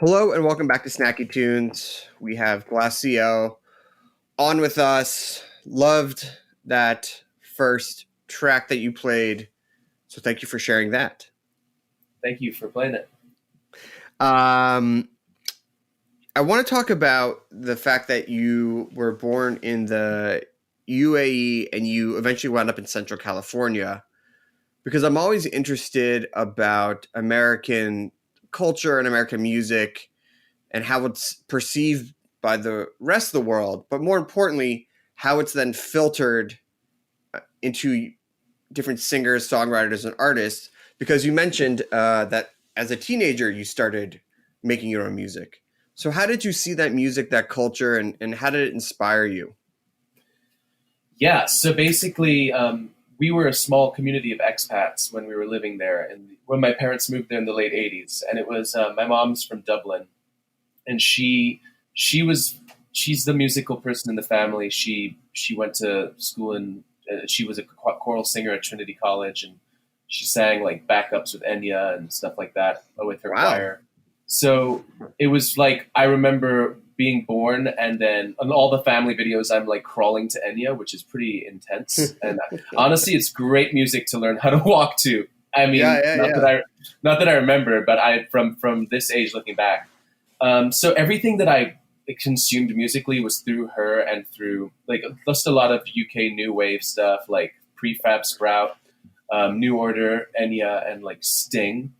Hello and welcome back to Snacky Tunes. We have Glassio on with us. Loved that first track that you played, so thank you for sharing that. Thank you for playing it. I want to talk about the fact that you were born in the UAE and you eventually wound up in Central California, because I'm always interested about American culture and American music and how it's perceived by the rest of the world, but more importantly, how it's then filtered into different singers, songwriters, and artists. Because you mentioned that as a teenager, you started making your own music. So how did you see that music, that culture, and how did it inspire you? Yeah, so basically, we were a small community of expats when we were living there, and when my parents moved there in the late 80s. And it was, my mom's from Dublin, and she's the musical person in the family. She went to school and she was a choral singer at Trinity College, and she sang like backups with Enya and stuff like that with her choir. So it was like, I remember being born, and then on all the family videos, I'm like crawling to Enya, which is pretty intense. And honestly, it's great music to learn how to walk to. I mean, not that I remember, but from this age looking back. So everything that I consumed musically was through her and through like just a lot of UK new wave stuff, like Prefab Sprout, New Order, Enya, and like Sting.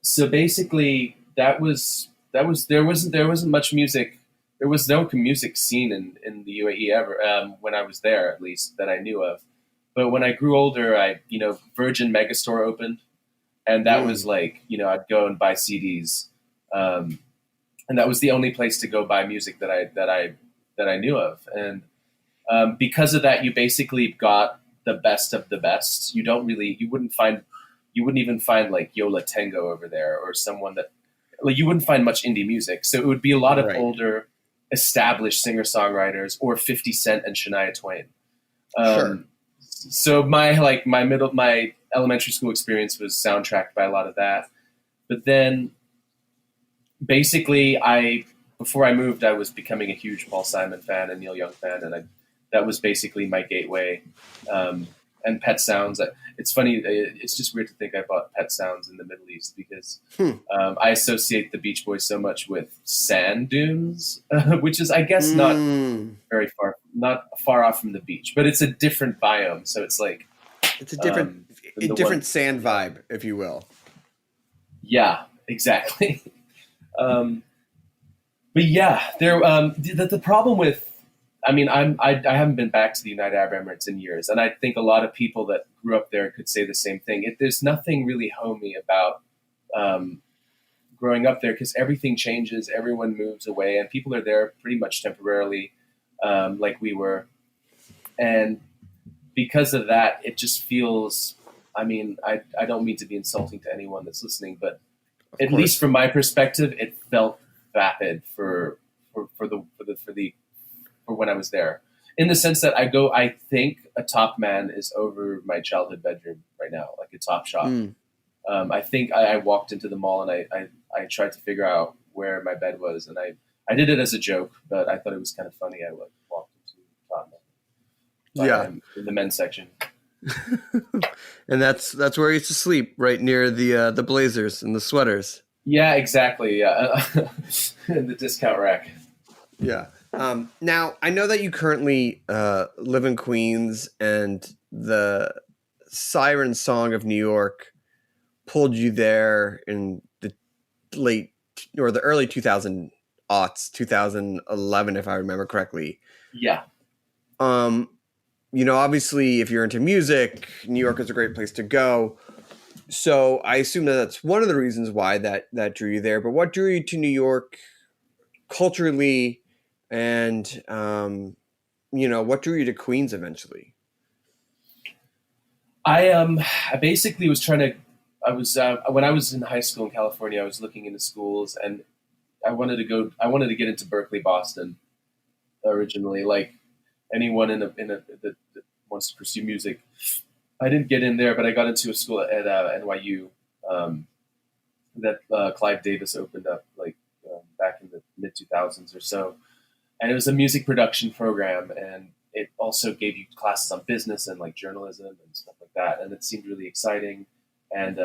So basically, there wasn't much music. There was no music scene in the UAE ever, when I was there, at least that I knew of. But when I grew older, Virgin Megastore opened, and that was like, I'd go and buy CDs, and that was the only place to go buy music that I knew of. And because of that, you basically got the best of the best. You wouldn't even find like Yola Tango over there, or someone that, like, you wouldn't find much indie music. So it would be a lot of older, established singer-songwriters, or 50 Cent and Shania Twain. Sure. So my elementary school experience was soundtracked by a lot of that. But then basically, before I moved, I was becoming a huge Paul Simon fan and Neil Young fan, and that was basically my gateway. And Pet Sounds. It's funny. It's just weird to think I bought Pet Sounds in the Middle East because I associate the Beach Boys so much with sand dunes, which is, I guess, not far off from the beach, but it's a different biome. So it's like it's a different sand vibe, if you will. Yeah, exactly. But yeah, the problem with, I mean, I haven't been back to the United Arab Emirates in years, and I think a lot of people that grew up there could say the same thing. There's nothing really homey about growing up there because everything changes, everyone moves away, and people are there pretty much temporarily, like we were. And because of that, it just feels, I mean, I don't mean to be insulting to anyone that's listening, but at least from my perspective, it felt vapid for when I was there, in the sense that I think a Top Man is over my childhood bedroom right now, like a Top Shop. I think I walked into the mall and I tried to figure out where my bed was, and I did it as a joke, but I thought it was kind of funny. I walked into Top Man, in the men's section, and that's where I used to sleep, right near the blazers and the sweaters. Yeah, exactly. Yeah, the discount rack. Yeah. Now, I know that you currently live in Queens, and the Siren Song of New York pulled you there in the late or the early 2000s, 2011, if I remember correctly. Yeah. You know, obviously, if you're into music, New York is a great place to go. So I assume that that's one of the reasons why that drew you there. But what drew you to New York culturally? And, what drew you to Queens eventually? I basically was when I was in high school in California, I was looking into schools, and I wanted to get into Berkeley, Boston originally, like anyone that wants to pursue music. I didn't get in there, but I got into a school at NYU that Clive Davis opened up back in the mid 2000s or so. And it was a music production program, and it also gave you classes on business and like journalism and stuff like that. And it seemed really exciting. And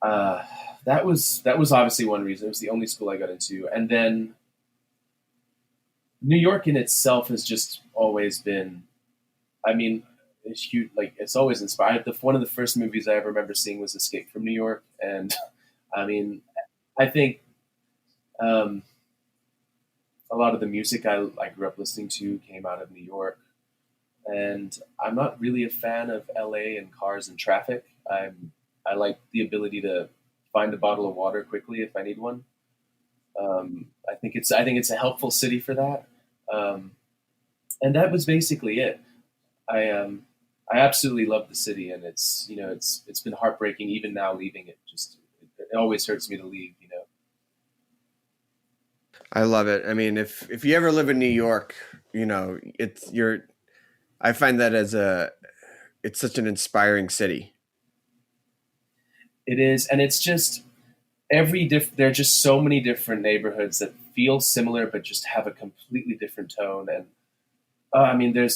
that was obviously one reason. It was the only school I got into. And then New York in itself has just always been, I mean, it's huge. Like, it's always inspired. One of the first movies I ever remember seeing was Escape from New York. And I mean, I think a lot of the music I grew up listening to came out of New York, and I'm not really a fan of LA and cars and traffic. I like the ability to find a bottle of water quickly if I need one. I think it's a helpful city for that. And that was basically it. I absolutely love the city, and it's been heartbreaking even now leaving it. It always hurts me to leave, I love it. I mean, if you ever live in New York, I find that it's such an inspiring city. It is, and it's just there are just so many different neighborhoods that feel similar but just have a completely different tone. And I mean, I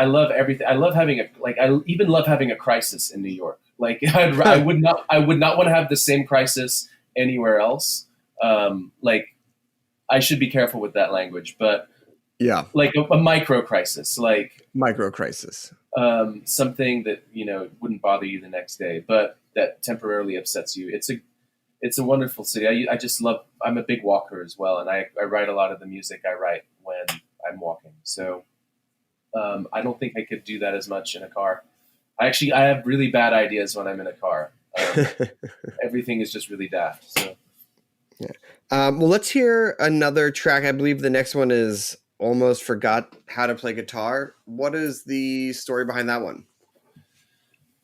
love everything. I love having I even love having a crisis in New York. Like I would not want to have the same crisis anywhere else. I should be careful with that language, but yeah, like a micro crisis, something that wouldn't bother you the next day, but that temporarily upsets you. It's a wonderful city. I just love. I'm a big walker as well, and I write a lot of the music I write when I'm walking. So I don't think I could do that as much in a car. I have really bad ideas when I'm in a car. Everything is just really daft. So. Yeah. Well, let's hear another track. I believe the next one is Almost Forgot How to Play Guitar. What is the story behind that one?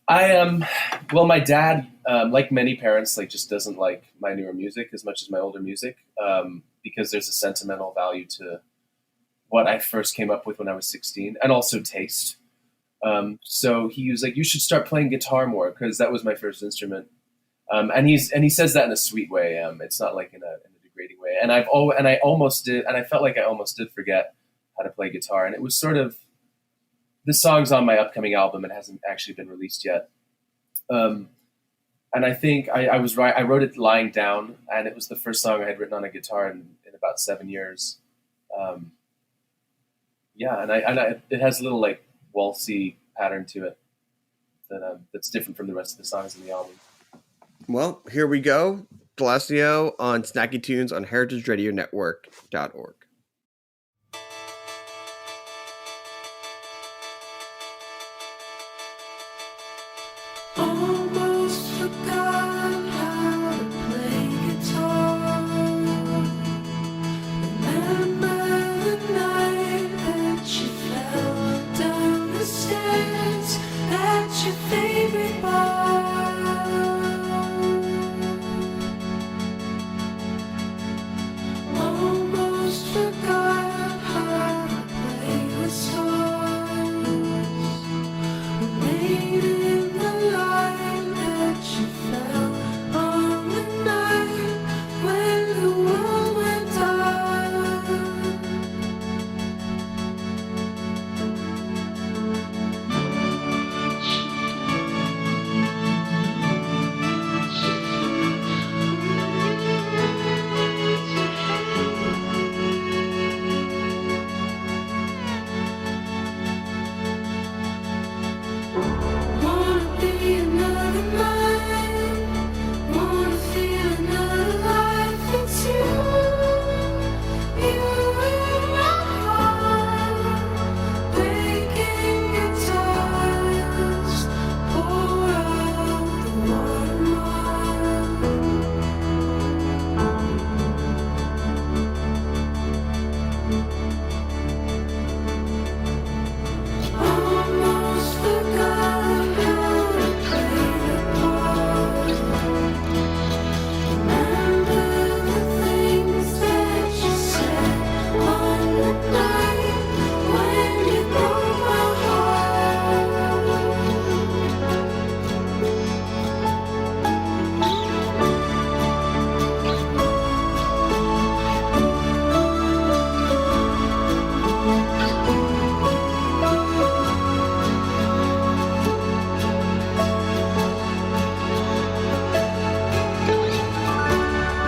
Well, my dad, like many parents, just doesn't like my newer music as much as my older music, because there's a sentimental value to what I first came up with when I was 16, and also taste. So he was like, you should start playing guitar more, because that was my first instrument. And he says that in a sweet way. It's not like in a degrading way. And I almost did, and I felt like I almost did forget how to play guitar. And it was sort of, this song's on my upcoming album. It hasn't actually been released yet. And I think I was right. I wrote it lying down, and it was the first song I had written on a guitar in about 7 years. It has a little like waltzy pattern to it that's different from the rest of the songs in the album. Well, here we go. Glassio on Snacky Tunes on heritageradionetwork.org. Almost forgot how to play guitar. Remember the night that you fell down the stairs at your favorite bar. Almost forgot how to play with stars. Remain in the light that you fell on the night when the world went dark. Wanna be another mind, wanna feel another life. It's you in my heart, breaking guitars, pour out the almost forgot how to play the part. Remember the things that you said on the night when you broke my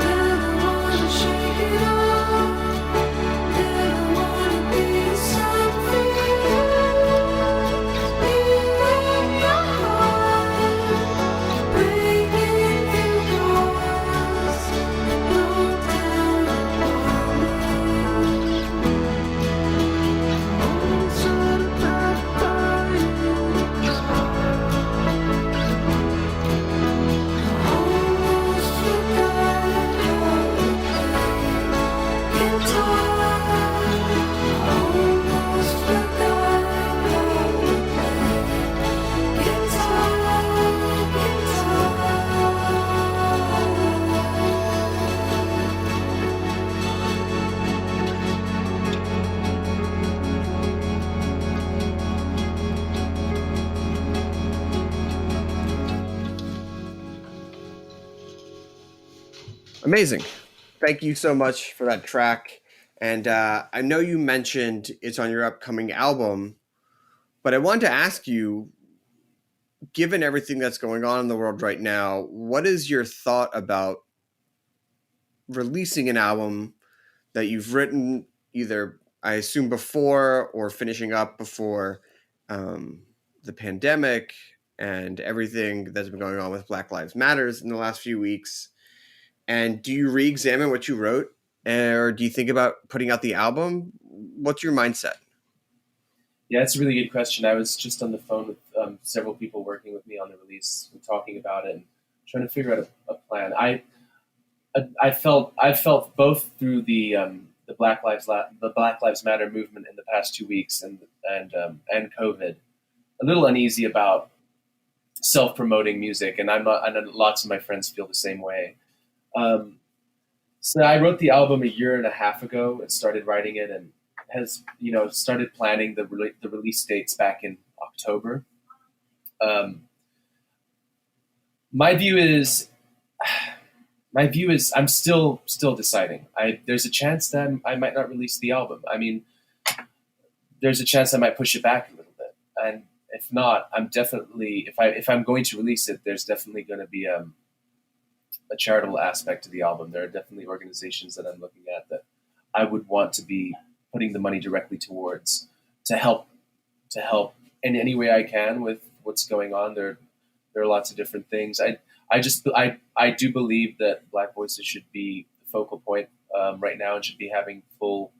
Never wanna shake it off, never wanna be something in my heart, breaking through doors, broke down sort of back by you. Almost forgot how to play guitar. Almost forgot how to play Amazing. Thank you so much for that track. And I know you mentioned it's on your upcoming album, but I wanted to ask you, given everything that's going on in the world right now, what is your thought about releasing an album that you've written either, I assume, before or finishing up before the pandemic and everything that's been going on with Black Lives Matters in the last few weeks? And do you re-examine what you wrote, or do you think about putting out the album? What's your mindset? Yeah, it's a really good question. I was just on the phone with several people working with me on the release and talking about it and trying to figure out a plan. I felt both through the Black Lives Matter movement in the past 2 weeks and COVID, a little uneasy about self-promoting music, and I know lots of my friends feel the same way. So I wrote the album a year and a half ago and started writing it, and has started planning the release dates back in October. My view is my view is I'm still deciding. There's a chance that I might not release the album. I mean, there's a chance I might push it back a little bit, and if not, I'm definitely if I'm going to release it, there's definitely going to be a charitable aspect to the album. There are definitely organizations that I'm looking at that I would want to be putting the money directly towards to help in any way I can with what's going on. There are lots of different things. I do believe that Black voices should be the focal point right now and should be having full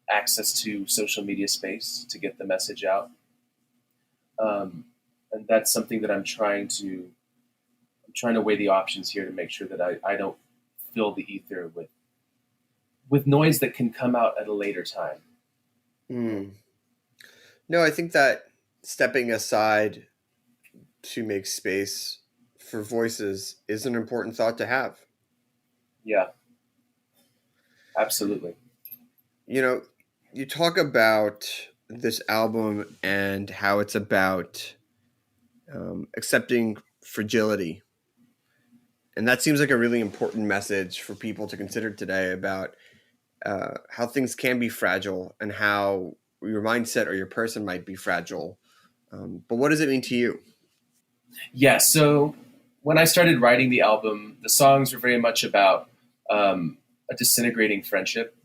access to social media space to get the message out. And that's something that I'm trying to weigh the options here to make sure that I don't fill the ether with noise that can come out at a later time. No, I think that stepping aside to make space for voices is an important thought to have. Yeah, absolutely. You know, you talk about this album and how it's about accepting fragility. And that seems like a really important message for people to consider today about how things can be fragile and how your mindset or your person might be fragile. But what does it mean to you? Yeah, so when I started writing the album, the songs were very much about a disintegrating friendship,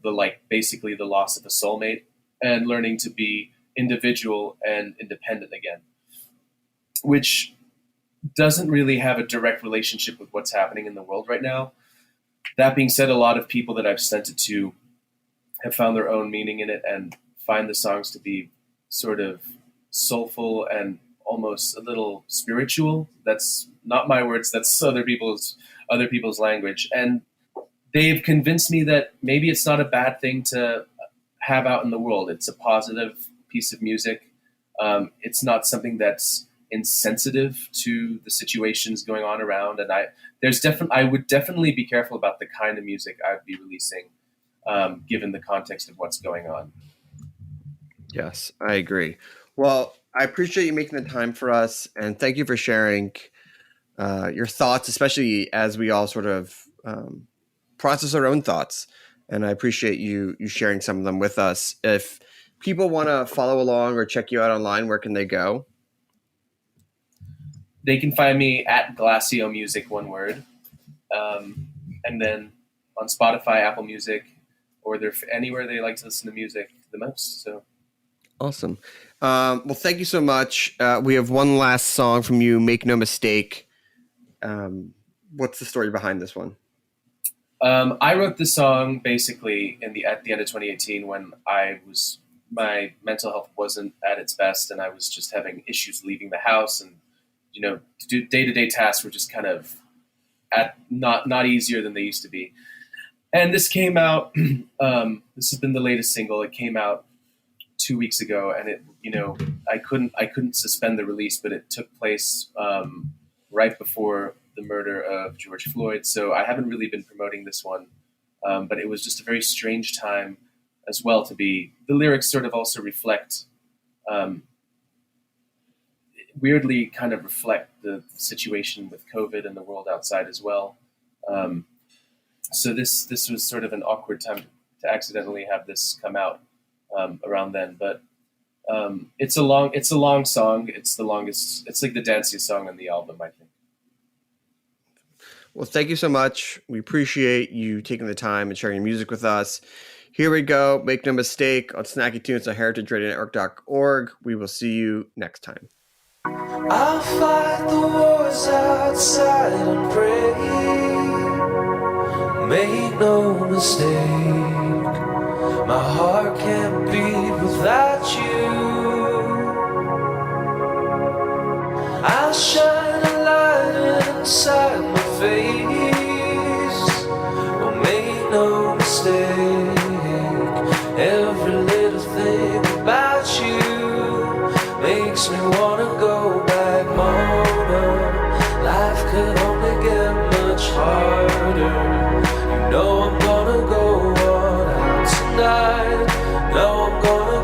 basically the loss of a soulmate, and learning to be individual and independent again, which doesn't really have a direct relationship with what's happening in the world right now. That being said, a lot of people that I've sent it to have found their own meaning in it and find the songs to be sort of soulful and almost a little spiritual. That's not my words. That's other people's language. And they've convinced me that maybe it's not a bad thing to have out in the world. It's a positive piece of music. It's not something that's insensitive to the situations going on around. And I would definitely be careful about the kind of music I'd be releasing, given the context of what's going on. Yes, I agree. Well, I appreciate you making the time for us, and thank you for sharing your thoughts, especially as we all sort of process our own thoughts. And I appreciate you sharing some of them with us. If people want to follow along or check you out online, where can they go? They can find me at Glassio Music, one word. And then on Spotify, Apple Music, or they're anywhere they like to listen to music the most. So awesome. Well, thank you so much. We have one last song from you, Make No Mistake. What's the story behind this one? I wrote the song basically at the end of 2018 when my mental health wasn't at its best and I was just having issues leaving the house, and to do day-to-day tasks were just kind of not easier than they used to be. And this came out. This has been the latest single. It came out 2 weeks ago, and I couldn't suspend the release, but it took place right before the murder of George Floyd. So I haven't really been promoting this one, but it was just a very strange time as well the lyrics sort of also reflect, weirdly kind of reflect the situation with COVID and the world outside as well. So this was sort of an awkward time to accidentally have this come out around then, but it's a long song. It's the longest. It's like the danciest song on the album, I think. Well, thank you so much. We appreciate you taking the time and sharing your music with us. Here we go. Make no mistake on Snacky Tunes on heritageradionetwork.org. We will see you next time. I'll fight the wars outside and pray. Make no mistake, my heart can't beat without you. I'll shine a light inside my face. Well, make no mistake, every little thing about you makes me wanna go back, Mona. Life could only get much harder. You know I'm gonna go all out tonight. No, I'm gonna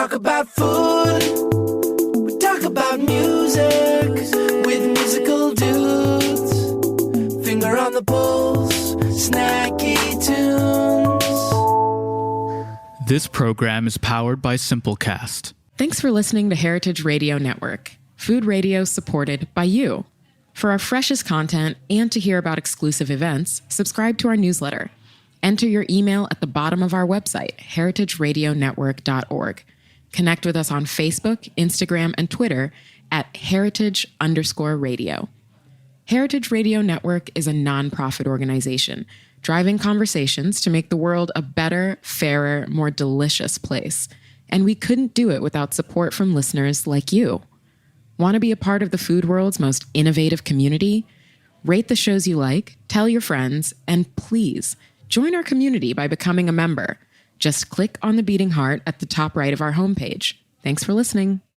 talk about food, we talk about music with musical dudes. Finger on the pulse, snacky tunes. This program is powered by Simplecast. Thanks for listening to Heritage Radio Network, food radio supported by you. For our freshest content and to hear about exclusive events, subscribe to our newsletter. Enter your email at the bottom of our website, heritageradionetwork.org. Connect with us on Facebook, Instagram, and Twitter at heritage_radio. Heritage Radio Network is a nonprofit organization driving conversations to make the world a better, fairer, more delicious place. And we couldn't do it without support from listeners like you. Want to be a part of the food world's most innovative community? Rate the shows you like, tell your friends, and please join our community by becoming a member. Just click on the beating heart at the top right of our homepage. Thanks for listening.